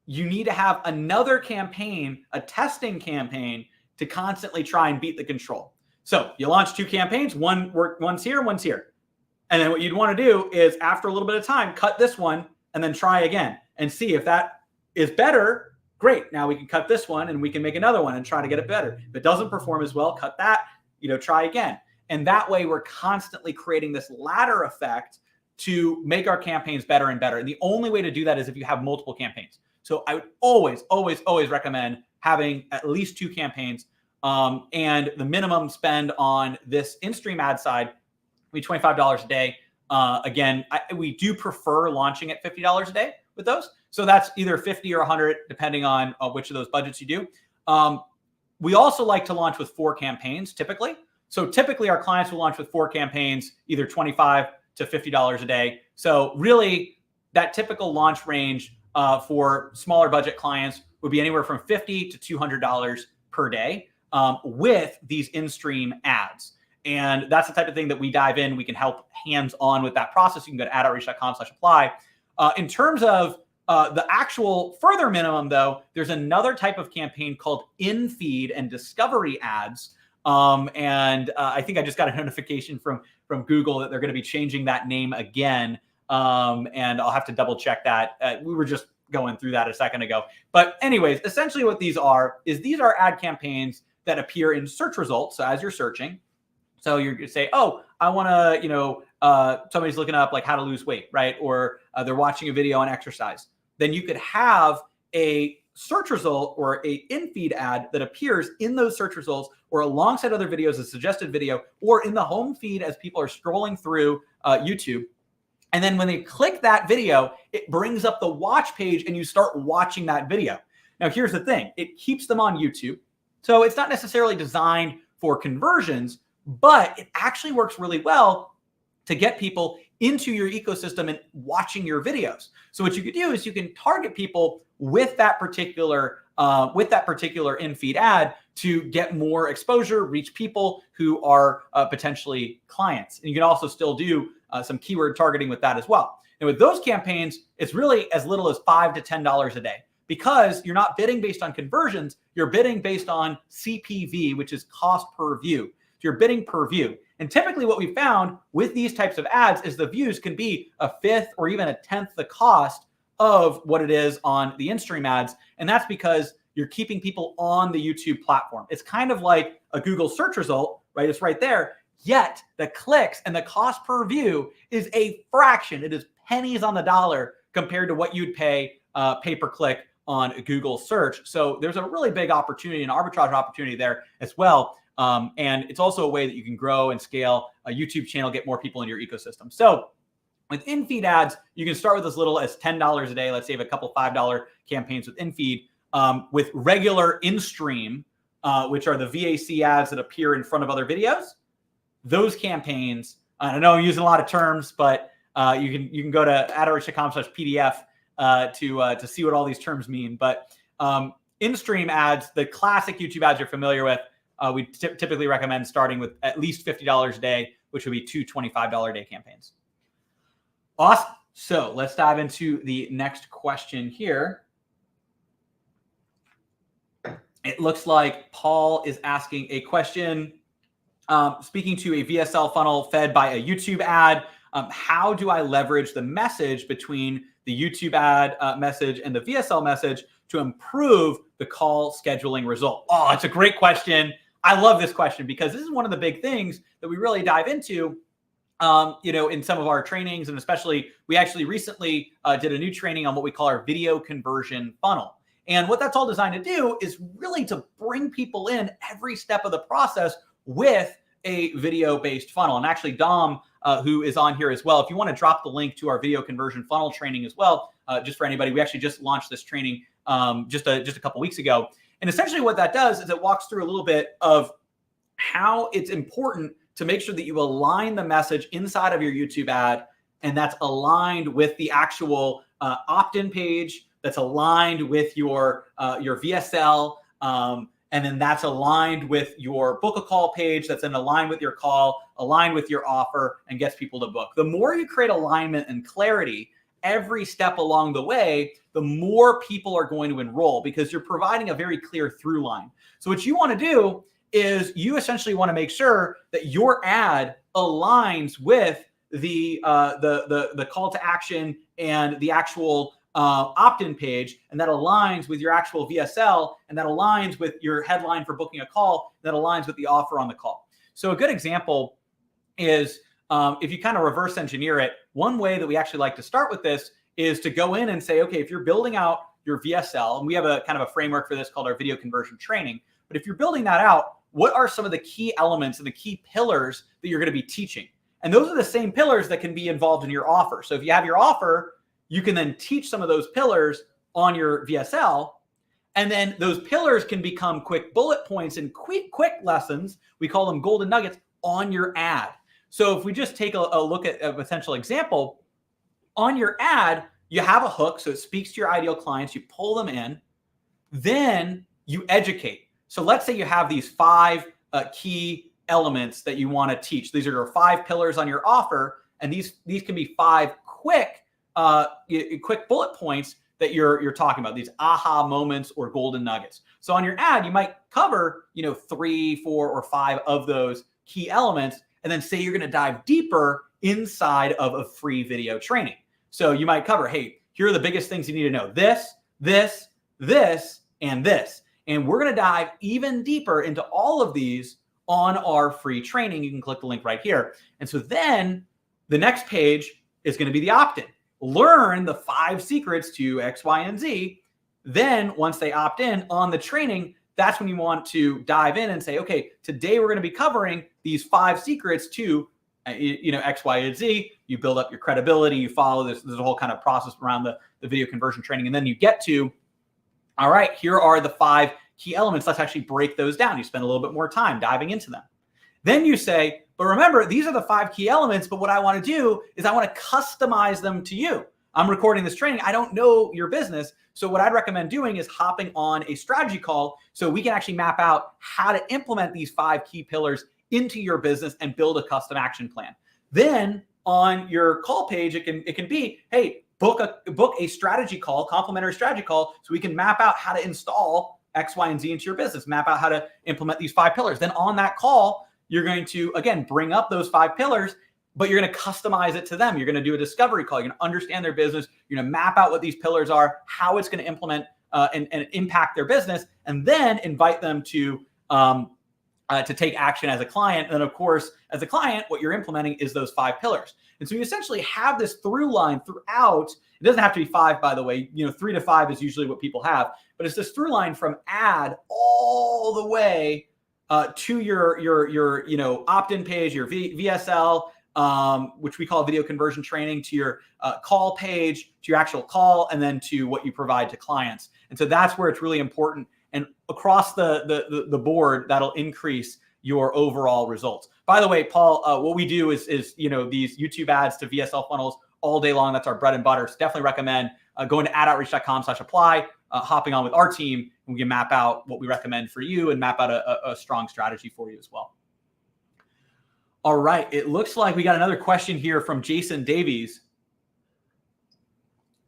You need to have another campaign, a testing campaign, to constantly try and beat the control. So you launch 2 campaigns, one's here, one's here. And then what you'd want to do is after a little bit of time, cut this one and then try again and see if that is better. Great. Now we can cut this one and we can make another one and try to get it better. If it doesn't perform as well, cut that, try again. And that way we're constantly creating this ladder effect to make our campaigns better and better. And the only way to do that is if you have multiple campaigns. So I would always, always, always recommend having at least 2 campaigns. And the minimum spend on this in-stream ad side will be $25 a day. Again, we do prefer launching at $50 a day with those. So that's either 50 or 100, depending on which of those budgets you do. We also like to launch with 4 campaigns typically. So typically our clients will launch with 4 campaigns, either $25 to $50 a day. So really that typical launch range for smaller budget clients would be anywhere from $50 to $200 per day with these in-stream ads. And that's the type of thing that we dive in. We can help hands-on with that process. You can go to adoutreach.com/apply. In terms of the actual further minimum, though, there's another type of campaign called in-feed and discovery ads. And I think I just got a notification from Google that they're going to be changing that name again. And I'll have to double check that. We were just going through that a second ago. But anyways, essentially what these are ad campaigns that appear in search results. So as you're searching, so you're going to say, oh, I want to, somebody's looking up like how to lose weight, right? Or they're watching a video on exercise. Then you could have a search result or a in-feed ad that appears in those search results or alongside other videos, a suggested video, or in the home feed as people are scrolling through YouTube. And then when they click that video, it brings up the watch page and you start watching that video. Now, here's the thing. It keeps them on YouTube. So it's not necessarily designed for conversions, but it actually works really well to get people into your ecosystem and watching your videos. So what you could do is you can target people with that particular in-feed ad to get more exposure, reach people who are potentially clients. And you can also still do some keyword targeting with that as well. And with those campaigns, it's really as little as $5 to $10 a day because you're not bidding based on conversions. You're bidding based on CPV, which is cost per view. So you're bidding per view. And typically what we found with these types of ads is the views can be a fifth or even a tenth the cost of what it is on the in-stream ads. And that's because you're keeping people on the YouTube platform. It's kind of like a Google search result, right? It's right there. Yet the clicks and the cost per view is a fraction. It is pennies on the dollar compared to what you'd pay pay-per-click on a Google search. So there's a really big opportunity, an arbitrage opportunity there as well. And it's also a way that you can grow and scale a YouTube channel, get more people in your ecosystem. So with in-feed ads, you can start with as little as $10 a day. Let's say you have a couple $5 campaigns with in-feed. With regular in-stream, which are the VAC ads that appear in front of other videos, those campaigns, I know I'm using a lot of terms, but you can go to adoutreach.com/PDF to see what all these terms mean. But in-stream ads, the classic YouTube ads you're familiar with, we typically recommend starting with at least $50 a day, which would be 2 $25 a day campaigns. Awesome. So let's dive into the next question here. It looks like Paul is asking a question. Speaking to a VSL funnel fed by a YouTube ad, how do I leverage the message between the YouTube ad message and the VSL message to improve the call scheduling result? Oh, it's a great question. I love this question because this is one of the big things that we really dive into, in some of our trainings. And especially, we actually recently did a new training on what we call our video conversion funnel. And what that's all designed to do is really to bring people in every step of the process with a video-based funnel. And actually, Dom, who is on here as well, if you want to drop the link to our video conversion funnel training as well, just for anybody, we actually just launched this training just a couple weeks ago. And essentially what that does is it walks through a little bit of how it's important to make sure that you align the message inside of your YouTube ad, and that's aligned with the actual opt-in page, that's aligned with your VSL, and then that's aligned with your book a call page, that's then aligned with your call, aligned with your offer, and gets people to book. The more you create alignment and clarity every step along the way, the more people are going to enroll because you're providing a very clear through line. So what you want to do is you essentially want to make sure that your ad aligns with the call to action and the actual opt-in page, and that aligns with your actual VSL, and that aligns with your headline for booking a call, that aligns with the offer on the call. So a good example is if you kind of reverse engineer it, one way that we actually like to start with this is to go in and say, okay, if you're building out your VSL, and we have a kind of a framework for this called our video conversion training, but if you're building that out, what are some of the key elements and the key pillars that you're going to be teaching? And those are the same pillars that can be involved in your offer. So if you have your offer, you can then teach some of those pillars on your VSL. And then those pillars can become quick bullet points and quick lessons. We call them golden nuggets on your ad. So if we just take a look at a potential example, on your ad, you have a hook. So it speaks to your ideal clients. You pull them in. Then you educate. So let's say you have these 5 key elements that you want to teach. These are your 5 pillars on your offer. And these can be 5 quick bullet points that you're talking about, these aha moments or golden nuggets. So on your ad, you might cover, 3, 4, or 5 of those key elements, and then say you're going to dive deeper inside of a free video training. So you might cover, hey, here are the biggest things you need to know. This, and this. And we're going to dive even deeper into all of these on our free training. You can click the link right here. And so then the next page is going to be the opt-in. Learn the 5 secrets to X, Y, and Z. Then once they opt in on the training, that's when you want to dive in and say, okay, today we're going to be covering these 5 secrets to X, Y, and Z. You build up your credibility. You follow this. There's a whole kind of process around the video conversion training. And then you get to, all right, here are the 5 key elements. Let's actually break those down. You spend a little bit more time diving into them. Then you say, but remember, these are the 5 key elements, but what I want to do is I want to customize them to you. I'm recording this training. I don't know your business. So what I'd recommend doing is hopping on a strategy call so we can actually map out how to implement these 5 key pillars into your business and build a custom action plan. Then on your call page, it can be, hey, book a strategy call, complimentary strategy call, so we can map out how to install X, Y, and Z into your business, map out how to implement these 5 pillars. Then on that call, you're going to, again, bring up those 5 pillars, but you're going to customize it to them. You're going to do a discovery call. You're going to understand their business. You're going to map out what these pillars are, how it's going to implement and impact their business, and then invite them to take action as a client. And of course, as a client, what you're implementing is those 5 pillars. And so you essentially have this through line throughout. It doesn't have to be 5, by the way. 3 to 5 is usually what people have, but it's this through line from ad all the way to your opt-in page, your VSL, which we call video conversion training, to your call page, to your actual call, and then to what you provide to clients. And so that's where it's really important. And across the board, that'll increase your overall results. By the way, Paul, what we do is these YouTube ads to VSL funnels all day long. That's our bread and butter. So definitely recommend going to adoutreach.com/apply, hopping on with our team, and we can map out what we recommend for you and map out a strong strategy for you as well. All right. It looks like we got another question here from Jason Davies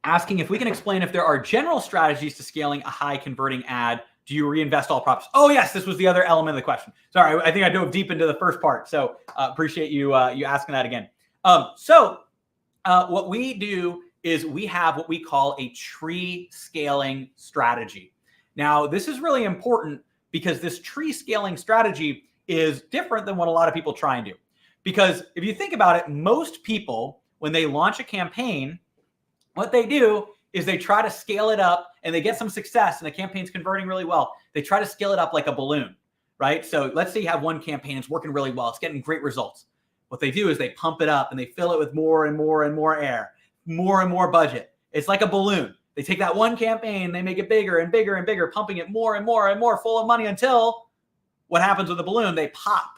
asking if we can explain if there are general strategies to scaling a high converting ad. Do you reinvest all profits? Oh, yes. This was the other element of the question. Sorry. I think I dove deep into the first part. So appreciate you asking that again. What we do is we have what we call a tree scaling strategy. Now, this is really important because this tree scaling strategy is different than what a lot of people try and do. Because if you think about it, most people, when they launch a campaign, what they do is they try to scale it up and they get some success and the campaign's converting really well. They try to scale it up like a balloon, right? So let's say you have one campaign, it's working really well, it's getting great results. What they do is they pump it up and they fill it with more and more and more air, more and more budget. It's like a balloon. They take that one campaign, they make it bigger and bigger and bigger, pumping it more and more and more full of money until what happens with the balloon? They pop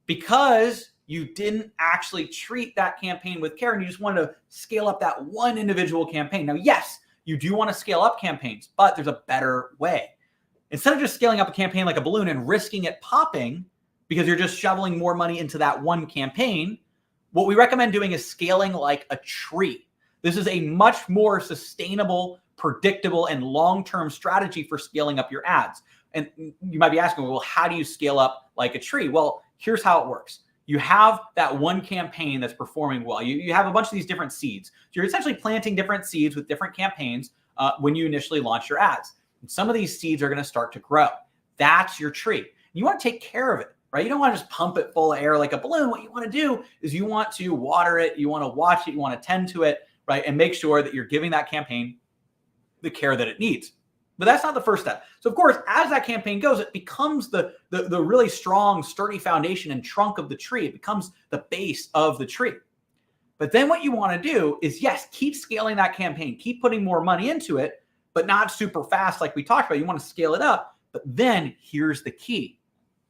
because you didn't actually treat that campaign with care and you just wanted to scale up that one individual campaign. Now, yes, you do want to scale up campaigns, but there's a better way. Instead of just scaling up a campaign like a balloon and risking it popping because you're just shoveling more money into that one campaign, what we recommend doing is scaling like a tree. This is a much more sustainable, predictable, and long-term strategy for scaling up your ads. And you might be asking, well, how do you scale up like a tree? Well, here's how it works. you have that one campaign that's performing well. You have a bunch of these different seeds. So you're essentially planting different seeds with different campaigns when you initially launch your ads. And some of these seeds are going to start to grow. That's your tree. You want to take care of it, right? You don't want to just pump it full of air like a balloon. What you want to do is you want to water it. You want to watch it. You want to tend to it, right? And make sure that you're giving that campaign the care that it needs. But that's not the first step. So of course, as that campaign goes, it becomes the really strong, sturdy foundation and trunk of the tree. It becomes the base of the tree. But then what you want to do is, yes, keep scaling that campaign, keep putting more money into it, but not super fast like we talked about. You want to scale it up. But then here's the key: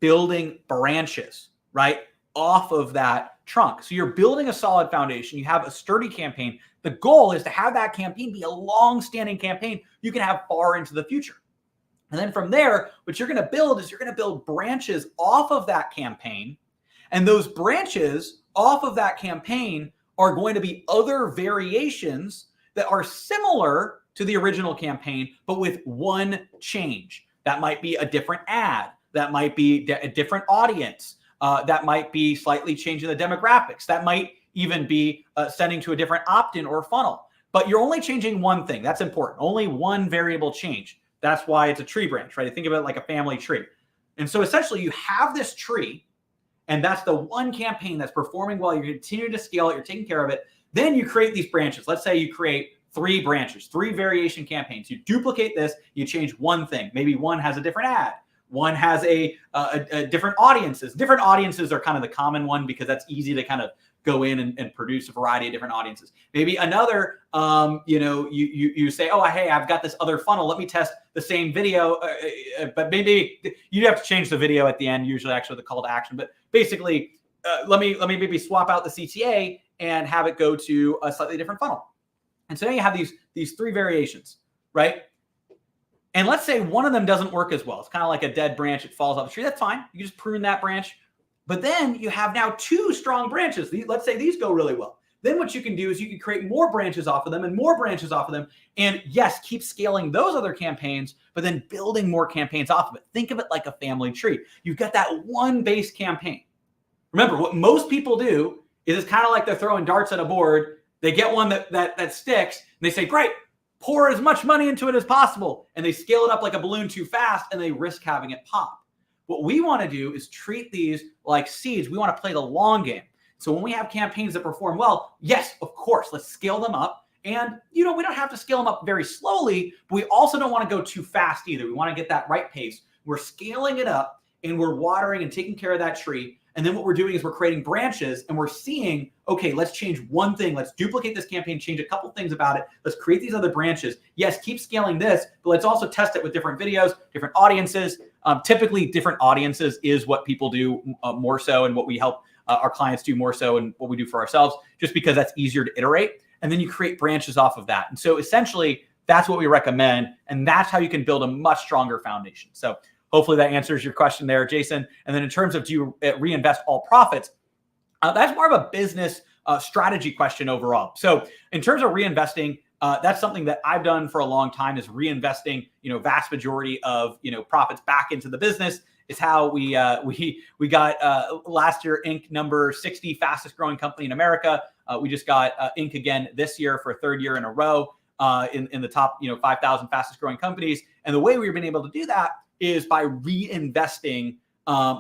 building branches, right, off of that trunk. So you're building a solid foundation. You have a sturdy campaign. The goal is to have that campaign be a long-standing campaign you can have far into the future. And then from there, what you're going to build is you're going to build branches off of that campaign. And those branches off of that campaign are going to be other variations that are similar to the original campaign, but with one change. That might be a different ad. That might be a different audience. That might be slightly changing the demographics. That might even be sending to a different opt-in or funnel. But you're only changing one thing. That's important. Only one variable change. That's why it's a tree branch, right? Think of it like a family tree. And so essentially you have this tree, and that's the one campaign that's performing well. You're continuing to scale it. You're taking care of it. Then you create these branches. Let's say you create 3 branches, 3 variation campaigns. You duplicate this. You change one thing. Maybe one has a different ad. One has a different audiences. Different audiences are kind of the common one because that's easy to kind of go in and produce a variety of different audiences. Maybe another, you say, oh, hey, I've got this other funnel. Let me test the same video, but maybe you have to change the video at the end, usually actually the call to action. But basically, let me maybe swap out the CTA and have it go to a slightly different funnel. And so now you have these 3 variations, right? And let's say one of them doesn't work as well. It's kind of like a dead branch. It falls off the tree. That's fine. You just prune that branch. But then you have now 2 strong branches. Let's say these go really well. Then what you can do is you can create more branches off of them and more branches off of them. And yes, keep scaling those other campaigns, but then building more campaigns off of it. Think of it like a family tree. You've got that one base campaign. Remember, what most people do is it's kind of like they're throwing darts at a board. They get one that sticks, and they say, great, pour as much money into it as possible. And they scale it up like a balloon too fast, and they risk having it pop. What we want to do is treat these like seeds. We want to play the long game. So when we have campaigns that perform well, yes, of course, let's scale them up. And, we don't have to scale them up very slowly, but we also don't want to go too fast either. We want to get that right pace. We're scaling it up, and we're watering and taking care of that tree. And then what we're doing is we're creating branches, and we're seeing, okay, let's change one thing. Let's duplicate this campaign, change a couple things about it. Let's create these other branches. Yes, keep scaling this, but let's also test it with different videos, different audiences. Typically, different audiences is what people do more so, and what we help our clients do more so, and what we do for ourselves, just because that's easier to iterate. And then you create branches off of that. And so essentially, that's what we recommend, and that's how you can build a much stronger foundation. So hopefully that answers your question there, Jason. And then in terms of do you reinvest all profits, that's more of a business strategy question overall. So in terms of reinvesting, that's something that I've done for a long time, is reinvesting, vast majority of, profits back into the business. Is how we got last year Inc. number 60 fastest growing company in America. We just got Inc. again this year for a 3rd year in a row in the top 5,000 fastest growing companies. And the way we've been able to do that is by reinvesting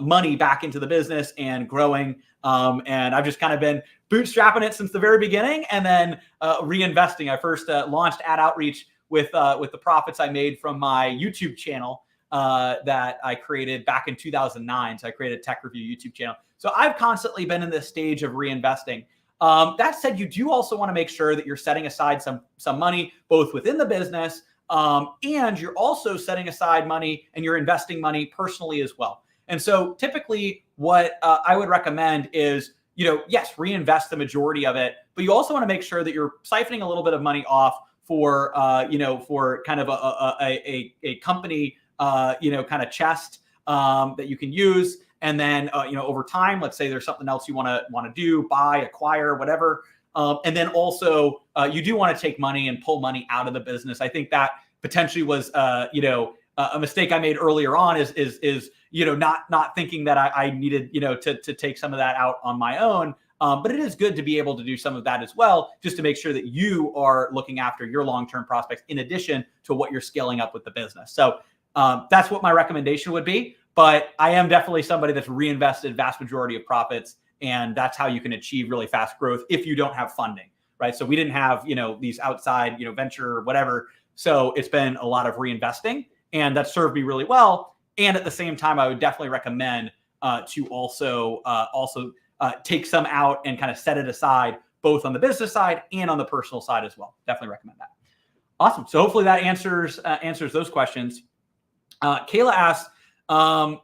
money back into the business and growing. And I've just kind of been bootstrapping it since the very beginning, and then reinvesting. I first launched ad outreach with the profits I made from my YouTube channel that I created back in 2009. So I created a tech review YouTube channel. So I've constantly been in this stage of reinvesting. That said, you do also want to make sure that you're setting aside some money, both within the business, and you're also setting aside money and you're investing money personally as well. And so typically what I would recommend is, yes, reinvest the majority of it, but you also want to make sure that you're siphoning a little bit of money off for, for kind of a company, kind of chest that you can use. And then, over time, let's say there's something else you want to do, buy, acquire, whatever. And then also you do want to take money and pull money out of the business. I think that potentially was, a mistake I made earlier on is not thinking that I needed to take some of that out on my own. But it is good to be able to do some of that as well, just to make sure that you are looking after your long-term prospects in addition to what you're scaling up with the business. So that's what my recommendation would be. But I am definitely somebody that's reinvested vast majority of profits, and that's how you can achieve really fast growth if you don't have funding, right? So we didn't have these outside venture or whatever. So it's been a lot of reinvesting, and that served me really well. And at the same time, I would definitely recommend to also take some out and kind of set it aside, both on the business side and on the personal side as well. Definitely recommend that. Awesome. So hopefully that answers those questions. Kayla asks,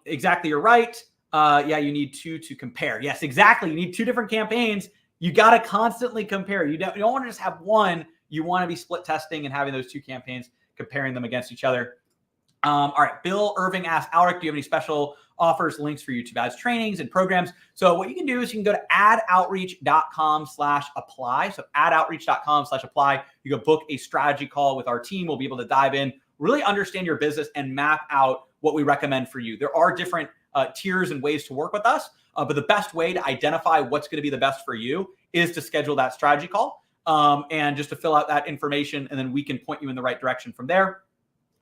exactly, you're right. Yeah, you need two to compare. Yes, exactly. You need two different campaigns. You got to constantly compare. You don't want to just have one. You want to be split testing and having those two campaigns, comparing them against each other. All right. Bill Irving asks, Alric, do you have any special offers, links for YouTube ads trainings and programs? So what you can do is you can go to adoutreach.com/apply. So adoutreach.com/apply. You go book a strategy call with our team. We'll be able to dive in, really understand your business and map out what we recommend for you. There are different tiers and ways to work with us, but the best way to identify what's going to be the best for you is to schedule that strategy call and just to fill out that information, and then we can point you in the right direction from there.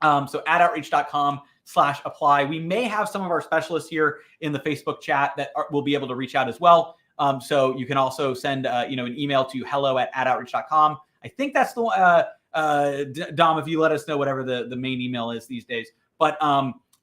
So adoutreach.com/apply. We may have some of our specialists here in the Facebook chat that will be able to reach out as well. So you can also send an email to hello@adoutreach.com. I think that's the Dom, if you let us know whatever the main email is these days. But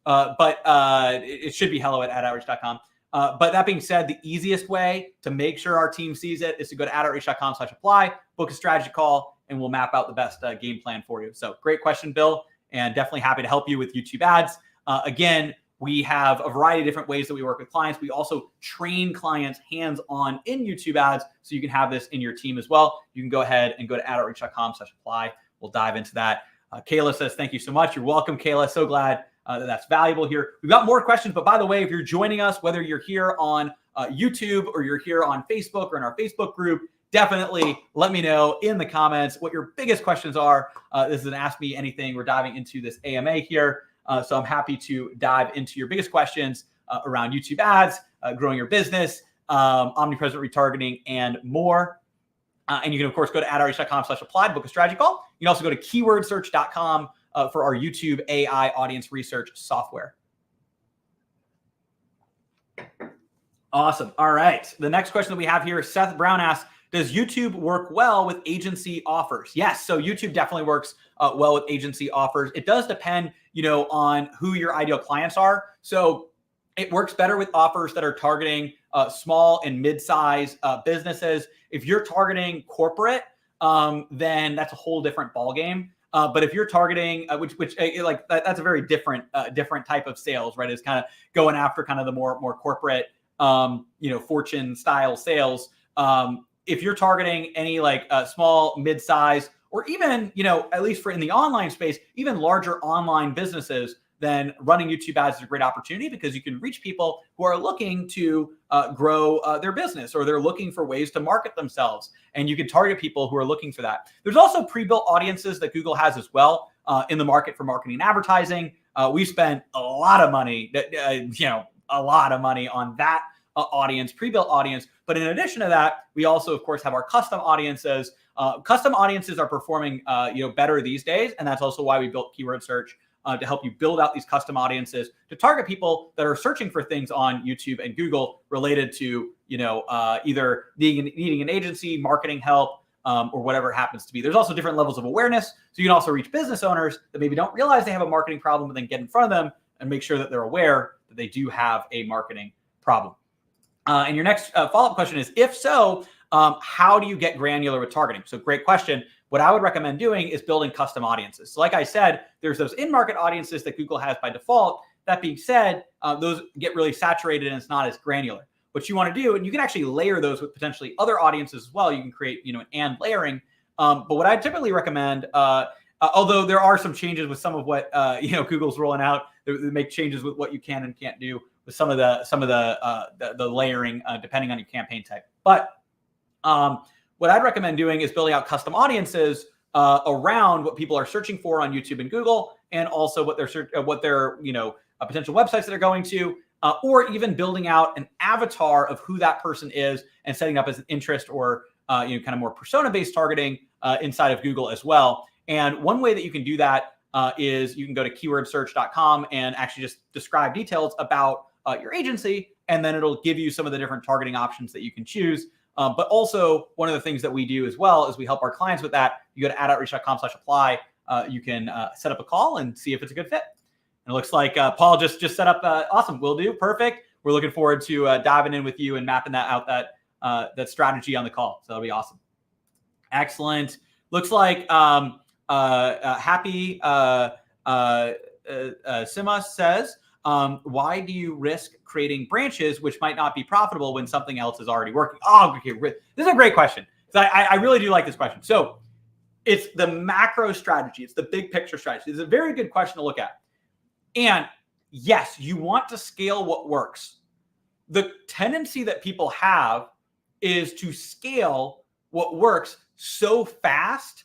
it should be hello@adoutreach.com. But that being said, the easiest way to make sure our team sees it is to go to adoutreach.com/apply, book a strategy call, and we'll map out the best game plan for you. So great question, Bill, and definitely happy to help you with YouTube ads. Again, we have a variety of different ways that we work with clients. We also train clients hands-on in YouTube ads, so you can have this in your team as well. You can go ahead and go to adoutreach.com/apply. We'll dive into that. Kayla says, thank you so much. You're welcome, Kayla. So glad that's valuable here. We've got more questions, but by the way, if you're joining us, whether you're here on YouTube or you're here on Facebook or in our Facebook group, definitely let me know in the comments what your biggest questions are. This is an Ask Me Anything. We're diving into this AMA here. So I'm happy to dive into your biggest questions around YouTube ads, growing your business, omnipresent retargeting, and more. And you can, of course, go to adoutreach.com/apply, book a strategy call. You can also go to keywordsearch.com for our YouTube AI audience research software. Awesome. All right. The next question that we have here, Seth Brown asks, does YouTube work well with agency offers? Yes. So YouTube definitely works well with agency offers. It does depend, on who your ideal clients are. So it works better with offers that are targeting small and mid-size businesses. If you're targeting corporate, then that's a whole different ballgame. But if you're targeting, that's a very different type of sales, right? It's kind of going after kind of the more corporate, fortune style sales. If you're targeting any small, mid-size, or even, at least for in the online space, even larger online businesses, then running YouTube ads is a great opportunity because you can reach people who are looking to grow their business, or they're looking for ways to market themselves. And you can target people who are looking for that. There's also pre-built audiences that Google has as well in the market for marketing and advertising. We spent a lot of money, on that audience, pre-built audience. But in addition to that, we also, of course, have our custom audiences. Custom audiences are performing, better these days. And that's also why we built keyword search to help you build out these custom audiences to target people that are searching for things on YouTube and Google related to, either needing an agency, marketing help, or whatever it happens to be. There's also different levels of awareness. So you can also reach business owners that maybe don't realize they have a marketing problem, but then get in front of them and make sure that they're aware that they do have a marketing problem. And your next follow-up question is, if so, how do you get granular with targeting? So great question. What I would recommend doing is building custom audiences. So like I said, there's those in-market audiences that Google has by default. That being said, those get really saturated and it's not as granular. What you want to do, and you can actually layer those with potentially other audiences as well. You can create, and layering. But what I typically recommend, although there are some changes with some of what Google's rolling out, they make changes with what you can and can't do with some of the layering depending on your campaign type. But what I'd recommend doing is building out custom audiences around what people are searching for on YouTube and Google. and also what their potential websites that they're going to, or even building out an avatar of who that person is and setting up as an interest or kind of more persona-based targeting inside of Google as well. And one way that you can do that is you can go to keywordsearch.com and actually just describe details about your agency, and then it'll give you some of the different targeting options that you can choose. But also, one of the things that we do as well is we help our clients with that. You go to adoutreach.com/apply. You can set up a call and see if it's a good fit. And it looks like Paul just set up. Awesome, will do. Perfect. We're looking forward to diving in with you and mapping that out, that strategy on the call. So that'll be awesome. Excellent. Looks like Happy Sima says, why do you risk creating branches which might not be profitable when something else is already working? Oh, okay. This is a great question. So I really do like this question. So it's the macro strategy. It's the big picture strategy. It's a very good question to look at. And yes, you want to scale what works. The tendency that people have is to scale what works so fast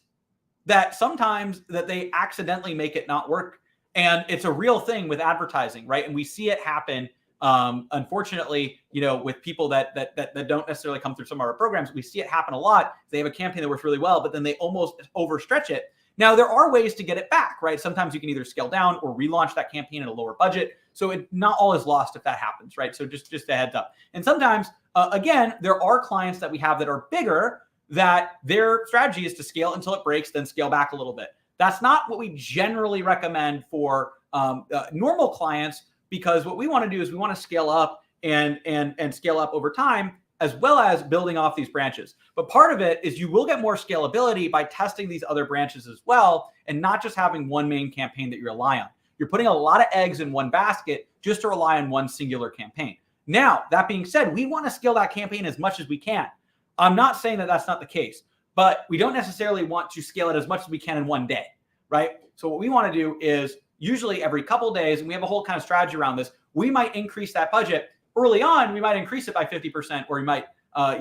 that sometimes that they accidentally make it not work. And it's a real thing with advertising, right? And we see it happen, unfortunately, with people that don't necessarily come through some of our programs. We see it happen a lot. They have a campaign that works really well, but then they almost overstretch it. Now, there are ways to get it back, right? Sometimes you can either scale down or relaunch that campaign at a lower budget. So it not all is lost if that happens, right? So just a heads up. And sometimes, again, there are clients that we have that are bigger that their strategy is to scale until it breaks, then scale back a little bit. That's not what we generally recommend for normal clients, because what we want to do is we want to scale up and scale up over time, as well as building off these branches. But part of it is you will get more scalability by testing these other branches as well, and not just having one main campaign that you rely on. You're putting a lot of eggs in one basket just to rely on one singular campaign. Now, that being said, we want to scale that campaign as much as we can. I'm not saying that that's not the case, but we don't necessarily want to scale it as much as we can in one day, right? So what we want to do is usually every couple of days, and we have a whole kind of strategy around this, we might increase that budget. Early on, we might increase it by 50%, or we might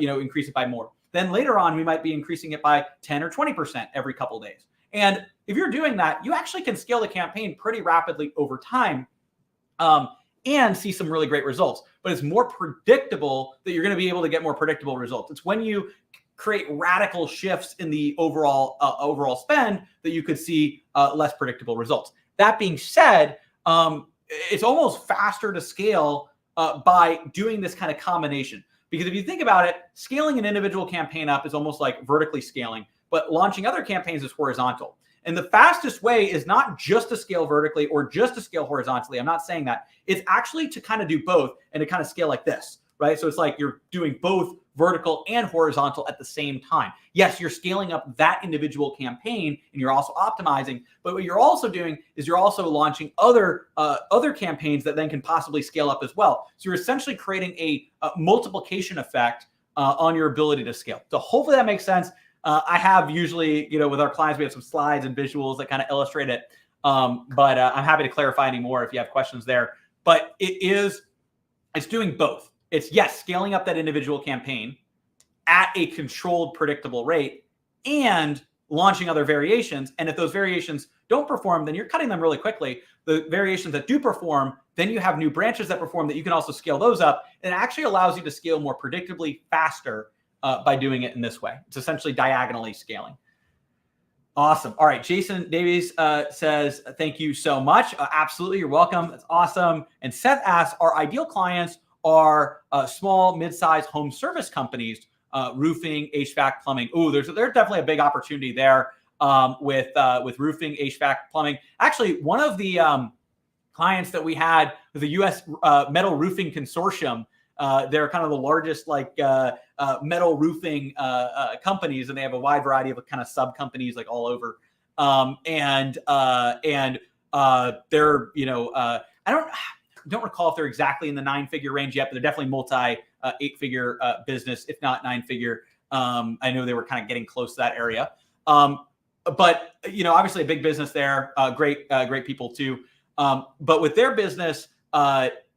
increase it by more. Then later on, we might be increasing it by 10 or 20% every couple of days. And if you're doing that, you actually can scale the campaign pretty rapidly over time and see some really great results. But it's more predictable that you're going to be able to get more predictable results. It's when you create radical shifts in the overall spend that you could see less predictable results. That being said, it's almost faster to scale by doing this kind of combination. Because if you think about it, scaling an individual campaign up is almost like vertically scaling, but launching other campaigns is horizontal. And the fastest way is not just to scale vertically or just to scale horizontally. I'm not saying that. It's actually to kind of do both and to kind of scale like this, right? So it's like you're doing both vertical and horizontal at the same time. Yes, you're scaling up that individual campaign and you're also optimizing, but what you're also doing is you're also launching other campaigns that then can possibly scale up as well. So you're essentially creating a multiplication effect on your ability to scale. So hopefully that makes sense. I have usually, with our clients, we have some slides and visuals that kind of illustrate it. But I'm happy to clarify any more if you have questions there. But it's doing both. It's, yes, scaling up that individual campaign at a controlled, predictable rate and launching other variations. And if those variations don't perform, then you're cutting them really quickly. The variations that do perform, then you have new branches that perform that you can also scale those up. And it actually allows you to scale more predictably faster by doing it in this way. It's essentially diagonally scaling. Awesome. All right. Jason Davies says, thank you so much. Absolutely. You're welcome. That's awesome. And Seth asks, our ideal clients are small, mid-sized home service companies, roofing, HVAC, plumbing. Ooh, there's definitely a big opportunity there with roofing, HVAC, plumbing. Actually, one of the clients that we had was the U.S. Metal Roofing Consortium. They're kind of the largest metal roofing companies, and they have a wide variety of kind of sub companies like all over. They're I don't recall if they're exactly in the 9-figure range yet, but they're definitely multi 8-figure business, if not 9-figure. I know they were kind of getting close to that area. But obviously a big business there, great people too. But with their business,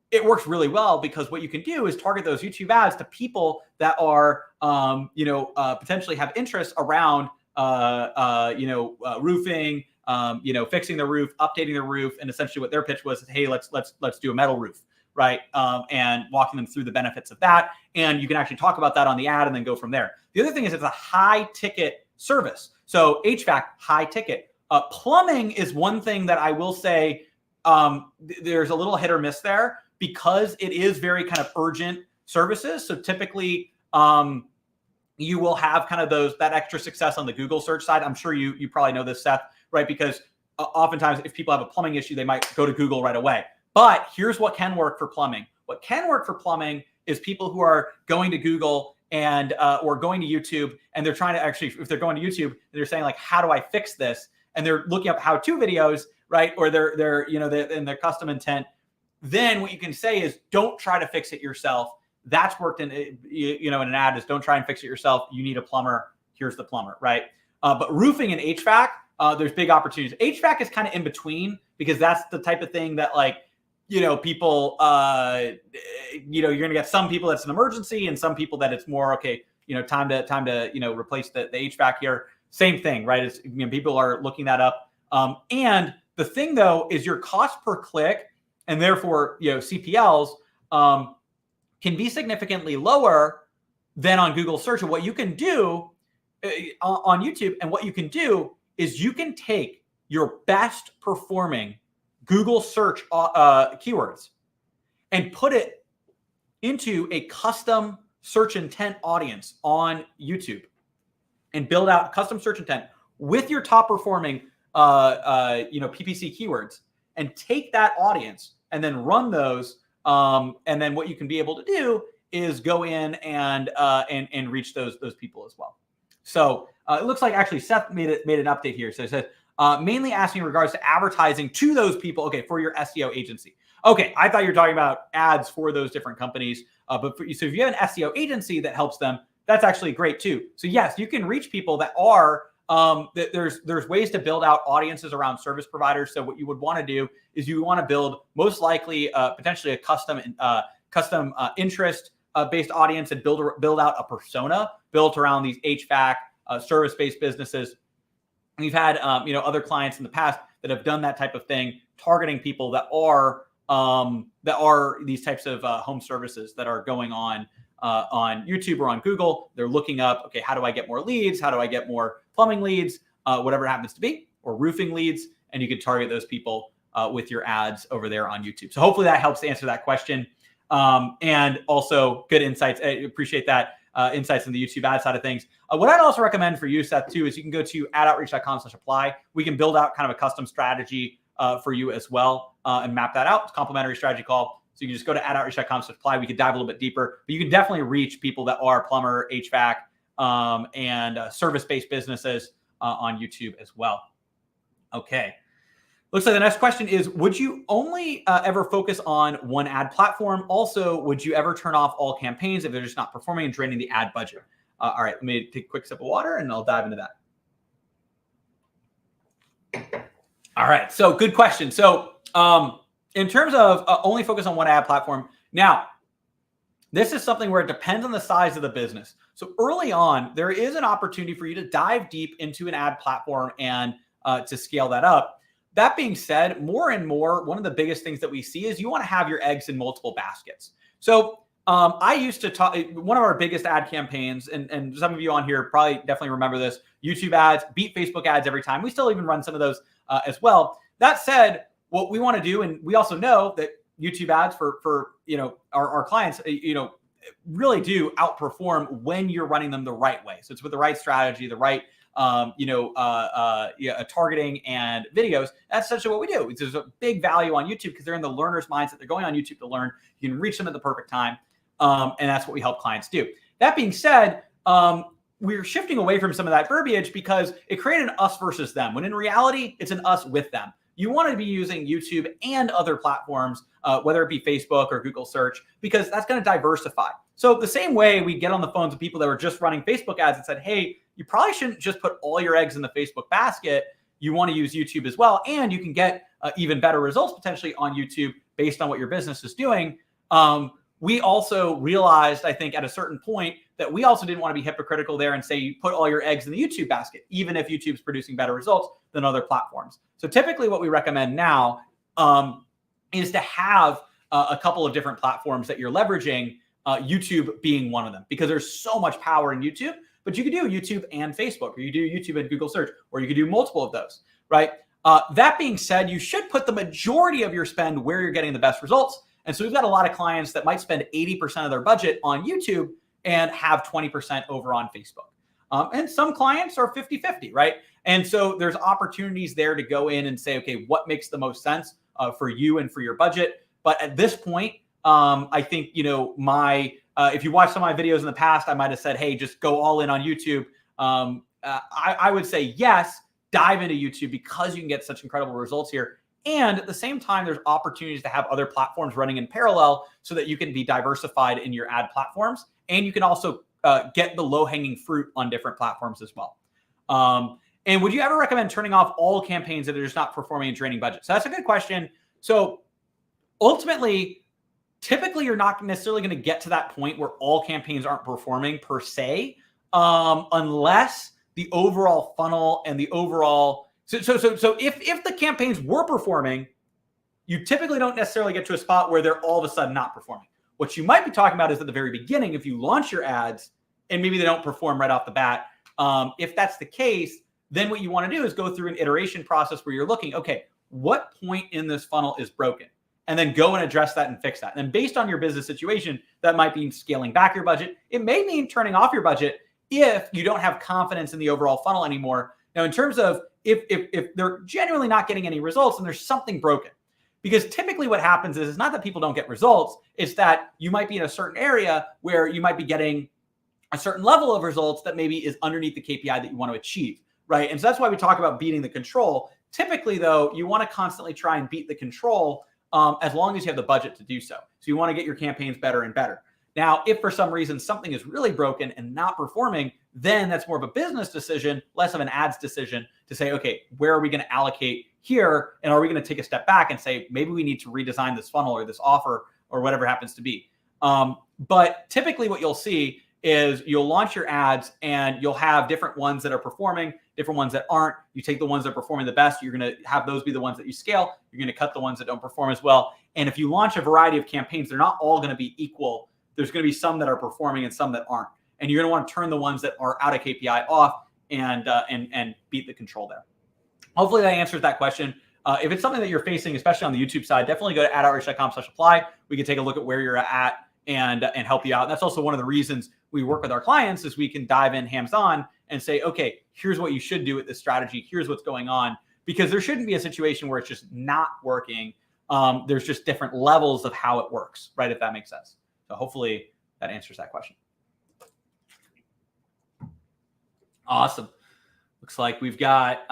it works really well because what you can do is target those YouTube ads to people that are, potentially have interest around, roofing, fixing the roof, updating the roof, and essentially what their pitch was, hey, let's do a metal roof, right? And walking them through the benefits of that, and you can actually talk about that on the ad and then go from there. The other thing is it's a high ticket service. So HVAC, high ticket. Plumbing is one thing that I will say there's a little hit or miss there because it is very kind of urgent services. So typically you will have kind of that extra success on the Google search side. I'm sure you probably know this, Seth, right? Because oftentimes if people have a plumbing issue, they might go to Google right away. But here's what can work for plumbing. What can work for plumbing is people who are going to Google and or going to YouTube, and they're trying to actually, if they're going to YouTube, they're saying like, how do I fix this? And they're looking up how-to videos, right? Or they're in their custom intent. Then what you can say is, don't try to fix it yourself. That's worked in an ad is, don't try and fix it yourself. You need a plumber. Here's the plumber, right? But roofing and HVAC, there's big opportunities. HVAC is kind of in between because that's the type of thing that people, you're going to get some people that's an emergency and some people that it's more, okay, time to replace the HVAC here. Same thing, right? It's, people are looking that up. And the thing though, is your cost per click and therefore, CPLs, can be significantly lower than on Google search. And what you can do on YouTube, and what you can do is you can take your best performing Google search keywords and put it into a custom search intent audience on YouTube and build out custom search intent with your top performing PPC keywords, and take that audience and then run those. And then what you can be able to do is go in and reach those people as well. So it looks like actually Seth made an update here. So it says, mainly asking in regards to advertising to those people. Okay, for your SEO agency. Okay, I thought you were talking about ads for those different companies. So if you have an SEO agency that helps them, that's actually great too. So yes, you can reach people that are, there's ways to build out audiences around service providers. So what you would want to do is you want to build most likely potentially a custom interest based audience and build out a persona built around these HVAC service-based businesses. And we've had other clients in the past that have done that type of thing, targeting people that are these types of home services that are going on YouTube or on Google. They're looking up, okay, how do I get more leads? How do I get more plumbing leads? Whatever it happens to be, or roofing leads, and you can target those people with your ads over there on YouTube. So hopefully that helps answer that question. And also good insights. I appreciate that. Insights in the YouTube ad side of things. What I'd also recommend for you, Seth, too, is you can go to adoutreach.com/apply. We can build out kind of a custom strategy for you as well and map that out. It's a complimentary strategy call. So you can just go to adoutreach.com/apply. We could dive a little bit deeper, but you can definitely reach people that are plumber, HVAC, and service-based businesses on YouTube as well. Okay. Looks like the next question is, would you only ever focus on one ad platform? Also, would you ever turn off all campaigns if they're just not performing and draining the ad budget? All right, let me take a quick sip of water and I'll dive into that. All right, so good question. So in terms of only focus on one ad platform, now, this is something where it depends on the size of the business. So early on, there is an opportunity for you to dive deep into an ad platform and to scale that up. That being said, more and more, one of the biggest things that we see is you want to have your eggs in multiple baskets. So I used to talk, one of our biggest ad campaigns, and some of you on here probably definitely remember this, YouTube ads beat Facebook ads every time. We still even run some of those as well. That said, what we want to do, and we also know that YouTube ads for our clients, really do outperform when you're running them the right way. So it's with the right strategy, the right targeting and videos. That's essentially what we do. There's a big value on YouTube because they're in the learner's mindset. They're going on YouTube to learn. You can reach them at the perfect time. And that's what we help clients do. That being said, we're shifting away from some of that verbiage because it created an us versus them, when in reality, it's an us with them. You want to be using YouTube and other platforms, whether it be Facebook or Google search, because that's going to diversify. So the same way we get on the phones with people that were just running Facebook ads and said, hey, you probably shouldn't just put all your eggs in the Facebook basket. You want to use YouTube as well. And you can get even better results potentially on YouTube based on what your business is doing. We also realized, I think, at a certain point that we also didn't want to be hypocritical there and say you put all your eggs in the YouTube basket, even if YouTube's producing better results than other platforms. So typically what we recommend now is to have a couple of different platforms that you're leveraging, YouTube being one of them, because there's so much power in YouTube. But you could do YouTube and Facebook, or you do YouTube and Google search, or you could do multiple of those, right? That being said, you should put the majority of your spend where you're getting the best results. And so we've got a lot of clients that might spend 80% of their budget on YouTube and have 20% over on Facebook. And some clients are 50-50, right? And so there's opportunities there to go in and say, okay, what makes the most sense for you and for your budget? But at this point, I think, if you watch some of my videos in the past, I might have said, hey, just go all in on YouTube. I would say, yes, dive into YouTube because you can get such incredible results here. And at the same time, there's opportunities to have other platforms running in parallel so that you can be diversified in your ad platforms. And you can also get the low-hanging fruit on different platforms as well. And would you ever recommend turning off all campaigns that are just not performing and draining budget? So that's a good question. So ultimately, typically you're not necessarily going to get to that point where all campaigns aren't performing per se, unless the overall funnel and the overall. So if the campaigns were performing, you typically don't necessarily get to a spot where they're all of a sudden not performing. What you might be talking about is at the very beginning, if you launch your ads and maybe they don't perform right off the bat. If that's the case, then what you want to do is go through an iteration process where you're looking, okay, what point in this funnel is broken? And then go and address that and fix that. And then based on your business situation, that might mean scaling back your budget. It may mean turning off your budget if you don't have confidence in the overall funnel anymore. Now, in terms of if they're genuinely not getting any results, then there's something broken. Because typically what happens is it's not that people don't get results. It's that you might be in a certain area where you might be getting a certain level of results that maybe is underneath the KPI that you want to achieve, right? And so that's why we talk about beating the control. Typically, though, you want to constantly try and beat the control as long as you have the budget to do so. So you want to get your campaigns better and better. Now, if for some reason something is really broken and not performing, then that's more of a business decision, less of an ads decision to say, okay, where are we going to allocate here? And are we going to take a step back and say, maybe we need to redesign this funnel or this offer or whatever happens to be. But typically what you'll see is you'll launch your ads and you'll have different ones that are performing, different ones that aren't. You take the ones that are performing the best. You're going to have those be the ones that you scale. You're going to cut the ones that don't perform as well. And if you launch a variety of campaigns, they're not all going to be equal. There's going to be some that are performing and some that aren't. And you're going to want to turn the ones that are out of KPI off and beat the control there. Hopefully that answers that question. If it's something that you're facing, especially on the YouTube side, definitely go to adoutreach.com/apply. We can take a look at where you're at and help you out. And that's also one of the reasons we work with our clients is we can dive in hands-on and say, okay, here's what you should do with this strategy. Here's what's going on. Because there shouldn't be a situation where it's just not working. There's just different levels of how it works, right? If that makes sense. So hopefully that answers that question. Awesome. Looks like we've got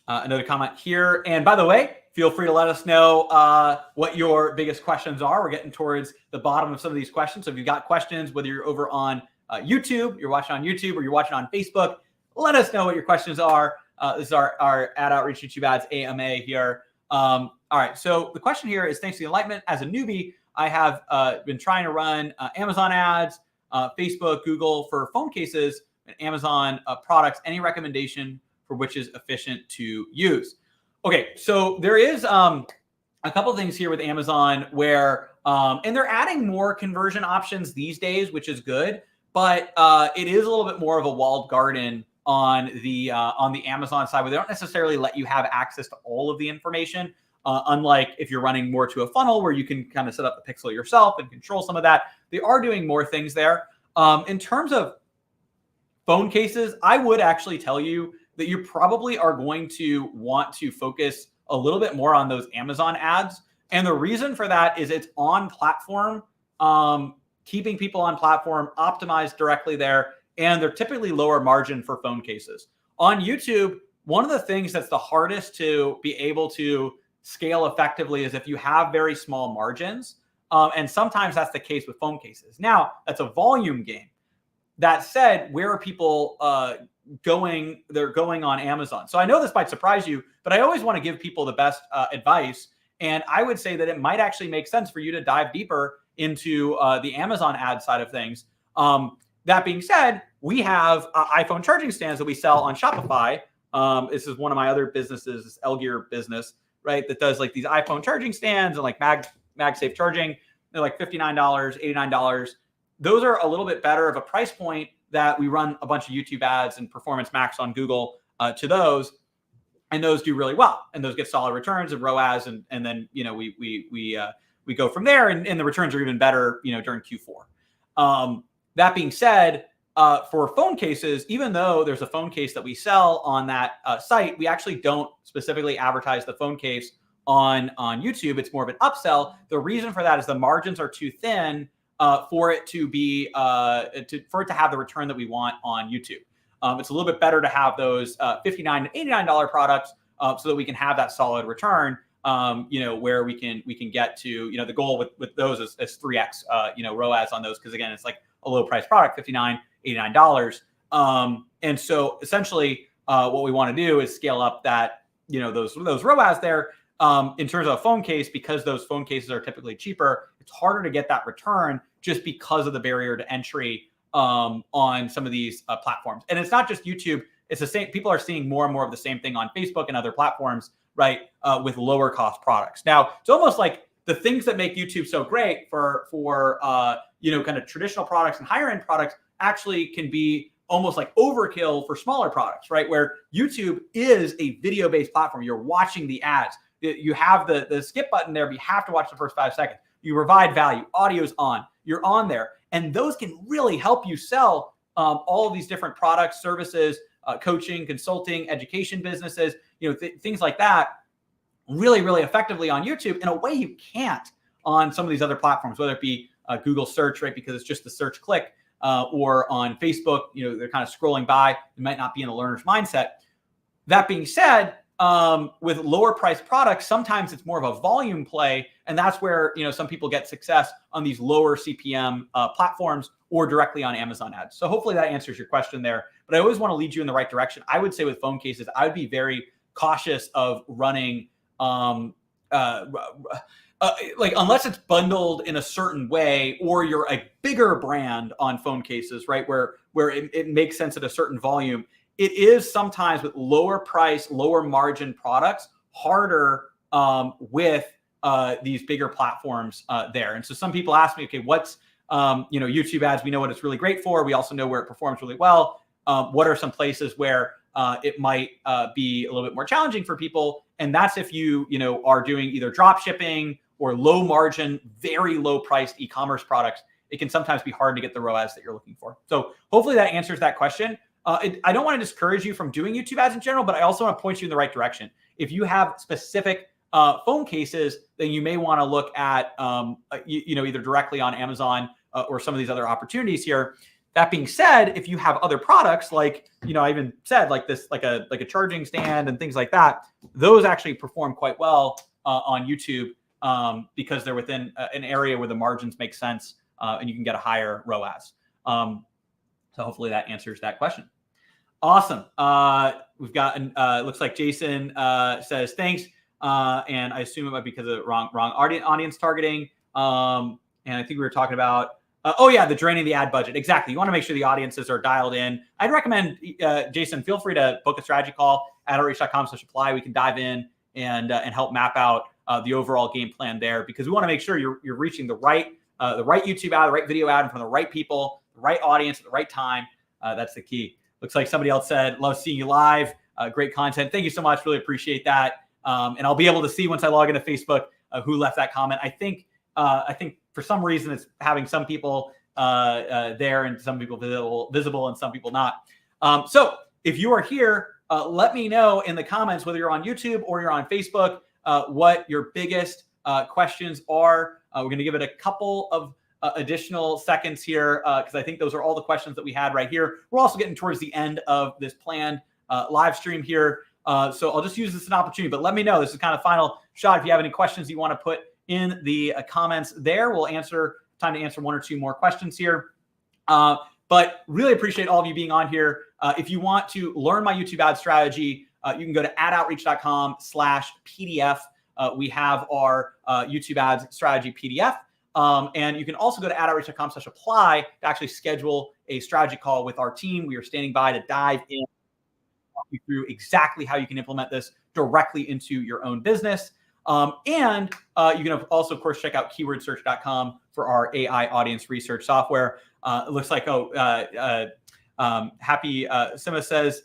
another comment here. And by the way, feel free to let us know what your biggest questions are. We're getting towards the bottom of some of these questions. So if you've got questions, whether you're over on YouTube, you're watching on YouTube, or you're watching on Facebook, let us know what your questions are. This is our Ad Outreach YouTube Ads AMA here. All right. So the question here is, thanks to the enlightenment, as a newbie, I have been trying to run Amazon ads, Facebook, Google for phone cases, and Amazon products. Any recommendation for which is efficient to use? Okay, so there is a couple of things here with Amazon where, and they're adding more conversion options these days, which is good, but it is a little bit more of a walled garden on the Amazon side, where they don't necessarily let you have access to all of the information. Unlike if you're running more to a funnel where you can kind of set up the pixel yourself and control some of that, they are doing more things there. In terms of phone cases, I would actually tell you that you probably are going to want to focus a little bit more on those Amazon ads. And the reason for that is it's on platform, keeping people on platform, optimized directly there, and they're typically lower margin for phone cases. On YouTube, one of the things that's the hardest to be able to scale effectively is if you have very small margins. And sometimes that's the case with phone cases. Now, that's a volume game. That said, where are people going? They're going on Amazon. So I know this might surprise you, but I always want to give people the best advice. And I would say that it might actually make sense for you to dive deeper into the Amazon ad side of things. That being said, we have iPhone charging stands that we sell on Shopify. This is one of my other businesses, this L-Gear business, right? That does like these iPhone charging stands and like MagSafe charging. They're like $59, $89. Those are a little bit better of a price point that we run a bunch of YouTube ads and Performance Max on Google to those. And those do really well. And those get solid returns and ROAS. And then, we go from there and the returns are even better, during Q4. That being said, for phone cases, even though there's a phone case that we sell on that site, we actually don't specifically advertise the phone case on YouTube. It's more of an upsell. The reason for that is the margins are too thin for it to be for it to have the return that we want on YouTube. It's a little bit better to have those $59 to $89 products so that we can have that solid return. Where we can get to, the goal with those is 3x, ROAS on those. Cause again, it's like a low price product, $59, $89. And so essentially what we want to do is scale up that, those ROAS there. In terms of a phone case, because those phone cases are typically cheaper, it's harder to get that return just because of the barrier to entry on some of these platforms. And it's not just YouTube. It's the same. People are seeing more and more of the same thing on Facebook and other platforms, right? With lower cost products. Now, it's almost like the things that make YouTube so great for kind of traditional products and higher end products actually can be almost like overkill for smaller products, right? Where YouTube is a video-based platform. You're watching the ads. You have the skip button there, but you have to watch the first 5 seconds. You provide value. Audio's on. You're on there. And those can really help you sell all of these different products, services, coaching, consulting, education businesses, things like that really, really effectively on YouTube in a way you can't on some of these other platforms, whether it be Google search, right? Because it's just the search click, or on Facebook, they're kind of scrolling by. It might not be in a learner's mindset. That being said, with lower priced products, sometimes it's more of a volume play. And that's where, some people get success on these lower CPM platforms or directly on Amazon ads. So hopefully that answers your question there. But I always want to lead you in the right direction. I would say with phone cases, I would be very cautious of running, unless it's bundled in a certain way, or you're a bigger brand on phone cases, right? Where it makes sense at a certain volume. It is sometimes with lower price, lower margin products, harder with these bigger platforms there. And so some people ask me, okay, what's, YouTube ads? We know what it's really great for. We also know where it performs really well. What are some places where it might be a little bit more challenging for people? And that's if you are doing either drop shipping or low margin, very low priced e-commerce products. It can sometimes be hard to get the ROAS that you're looking for. So hopefully that answers that question. I don't want to discourage you from doing YouTube ads in general, but I also want to point you in the right direction. If you have specific phone cases, then you may want to look at, either directly on Amazon or some of these other opportunities here. That being said, if you have other products, like, I even said like this, like a charging stand and things like that, those actually perform quite well on YouTube because they're within an area where the margins make sense and you can get a higher ROAS. So hopefully that answers that question. Awesome. We've got, looks like Jason says, thanks. And I assume it might be because of the wrong audience targeting. And I think we were talking about, the draining the ad budget. Exactly. You want to make sure the audiences are dialed in. I'd recommend, Jason, feel free to book a strategy call at outreach.com/apply. We can dive in and help map out the overall game plan there, because we want to make sure you're reaching the right YouTube ad, the right video ad in front of the right people, the right audience at the right time. That's the key. Looks like somebody else said, love seeing you live. Great content. Thank you so much. Really appreciate that. And I'll be able to see once I log into Facebook who left that comment. I think for some reason it's having some people there and some people visible and some people not. So if you are here, let me know in the comments, whether you're on YouTube or you're on Facebook, what your biggest questions are. We're going to give it a couple of additional seconds here because I think those are all the questions that we had right here. We're also getting towards the end of this planned live stream here. So I'll just use this as an opportunity, but let me know. This is kind of final shot. If you have any questions you want to put in the comments there, we'll time to answer one or two more questions here. But really appreciate all of you being on here. If you want to learn my YouTube ad strategy, you can go to adoutreach.com/PDF. We have our YouTube ads strategy PDF. And you can also go to adoutreach.com/apply to actually schedule a strategy call with our team. We are standing by to dive in, walk you through exactly how you can implement this directly into your own business. And you can also, of course, check out keywordsearch.com for our AI audience research software. It looks like, Happy Sima says,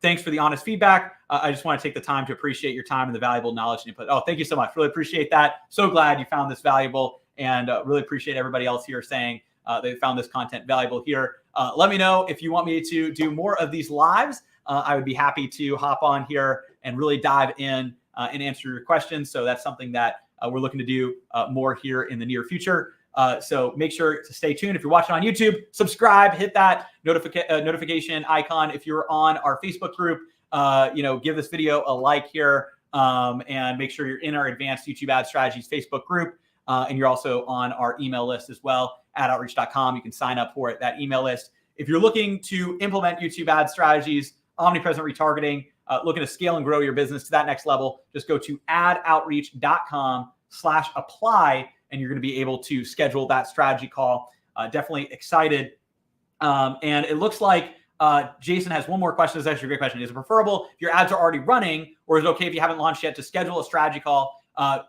thanks for the honest feedback. I just want to take the time to appreciate your time and the valuable knowledge and input. Oh, thank you so much. Really appreciate that. So glad you found this valuable, and really appreciate everybody else here saying they found this content valuable here. Let me know if you want me to do more of these lives. I would be happy to hop on here and really dive in and answer your questions. So that's something that we're looking to do more here in the near future. So make sure to stay tuned. If you're watching on YouTube, subscribe, hit that notification icon. If you're on our Facebook group, give this video a like here, and make sure you're in our Advanced YouTube Ad Strategies Facebook group. And you're also on our email list as well, adoutreach.com. You can sign up for that email list. If you're looking to implement YouTube ad strategies, omnipresent retargeting, looking to scale and grow your business to that next level, just go to adoutreach.com/apply, and you're going to be able to schedule that strategy call. Definitely excited. And it looks like Jason has one more question. This is actually a great question. Is it preferable if your ads are already running, or is it okay if you haven't launched yet to schedule a strategy call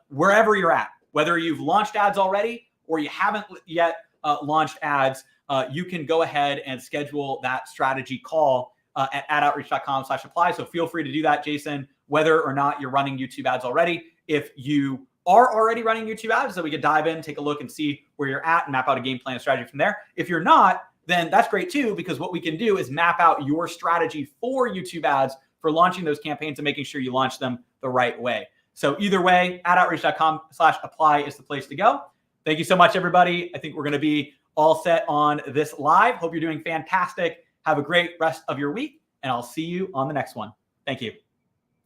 wherever you're at? Whether you've launched ads already or you haven't yet launched ads, you can go ahead and schedule that strategy call at adoutreach.com/apply. So feel free to do that, Jason, whether or not you're running YouTube ads already. If you are already running YouTube ads, so we could dive in, take a look and see where you're at and map out a game plan strategy from there. If you're not, then that's great too, because what we can do is map out your strategy for YouTube ads for launching those campaigns and making sure you launch them the right way. So either way, adoutreach.com/apply is the place to go. Thank you so much, everybody. I think we're going to be all set on this live. Hope you're doing fantastic. Have a great rest of your week, and I'll see you on the next one. Thank you.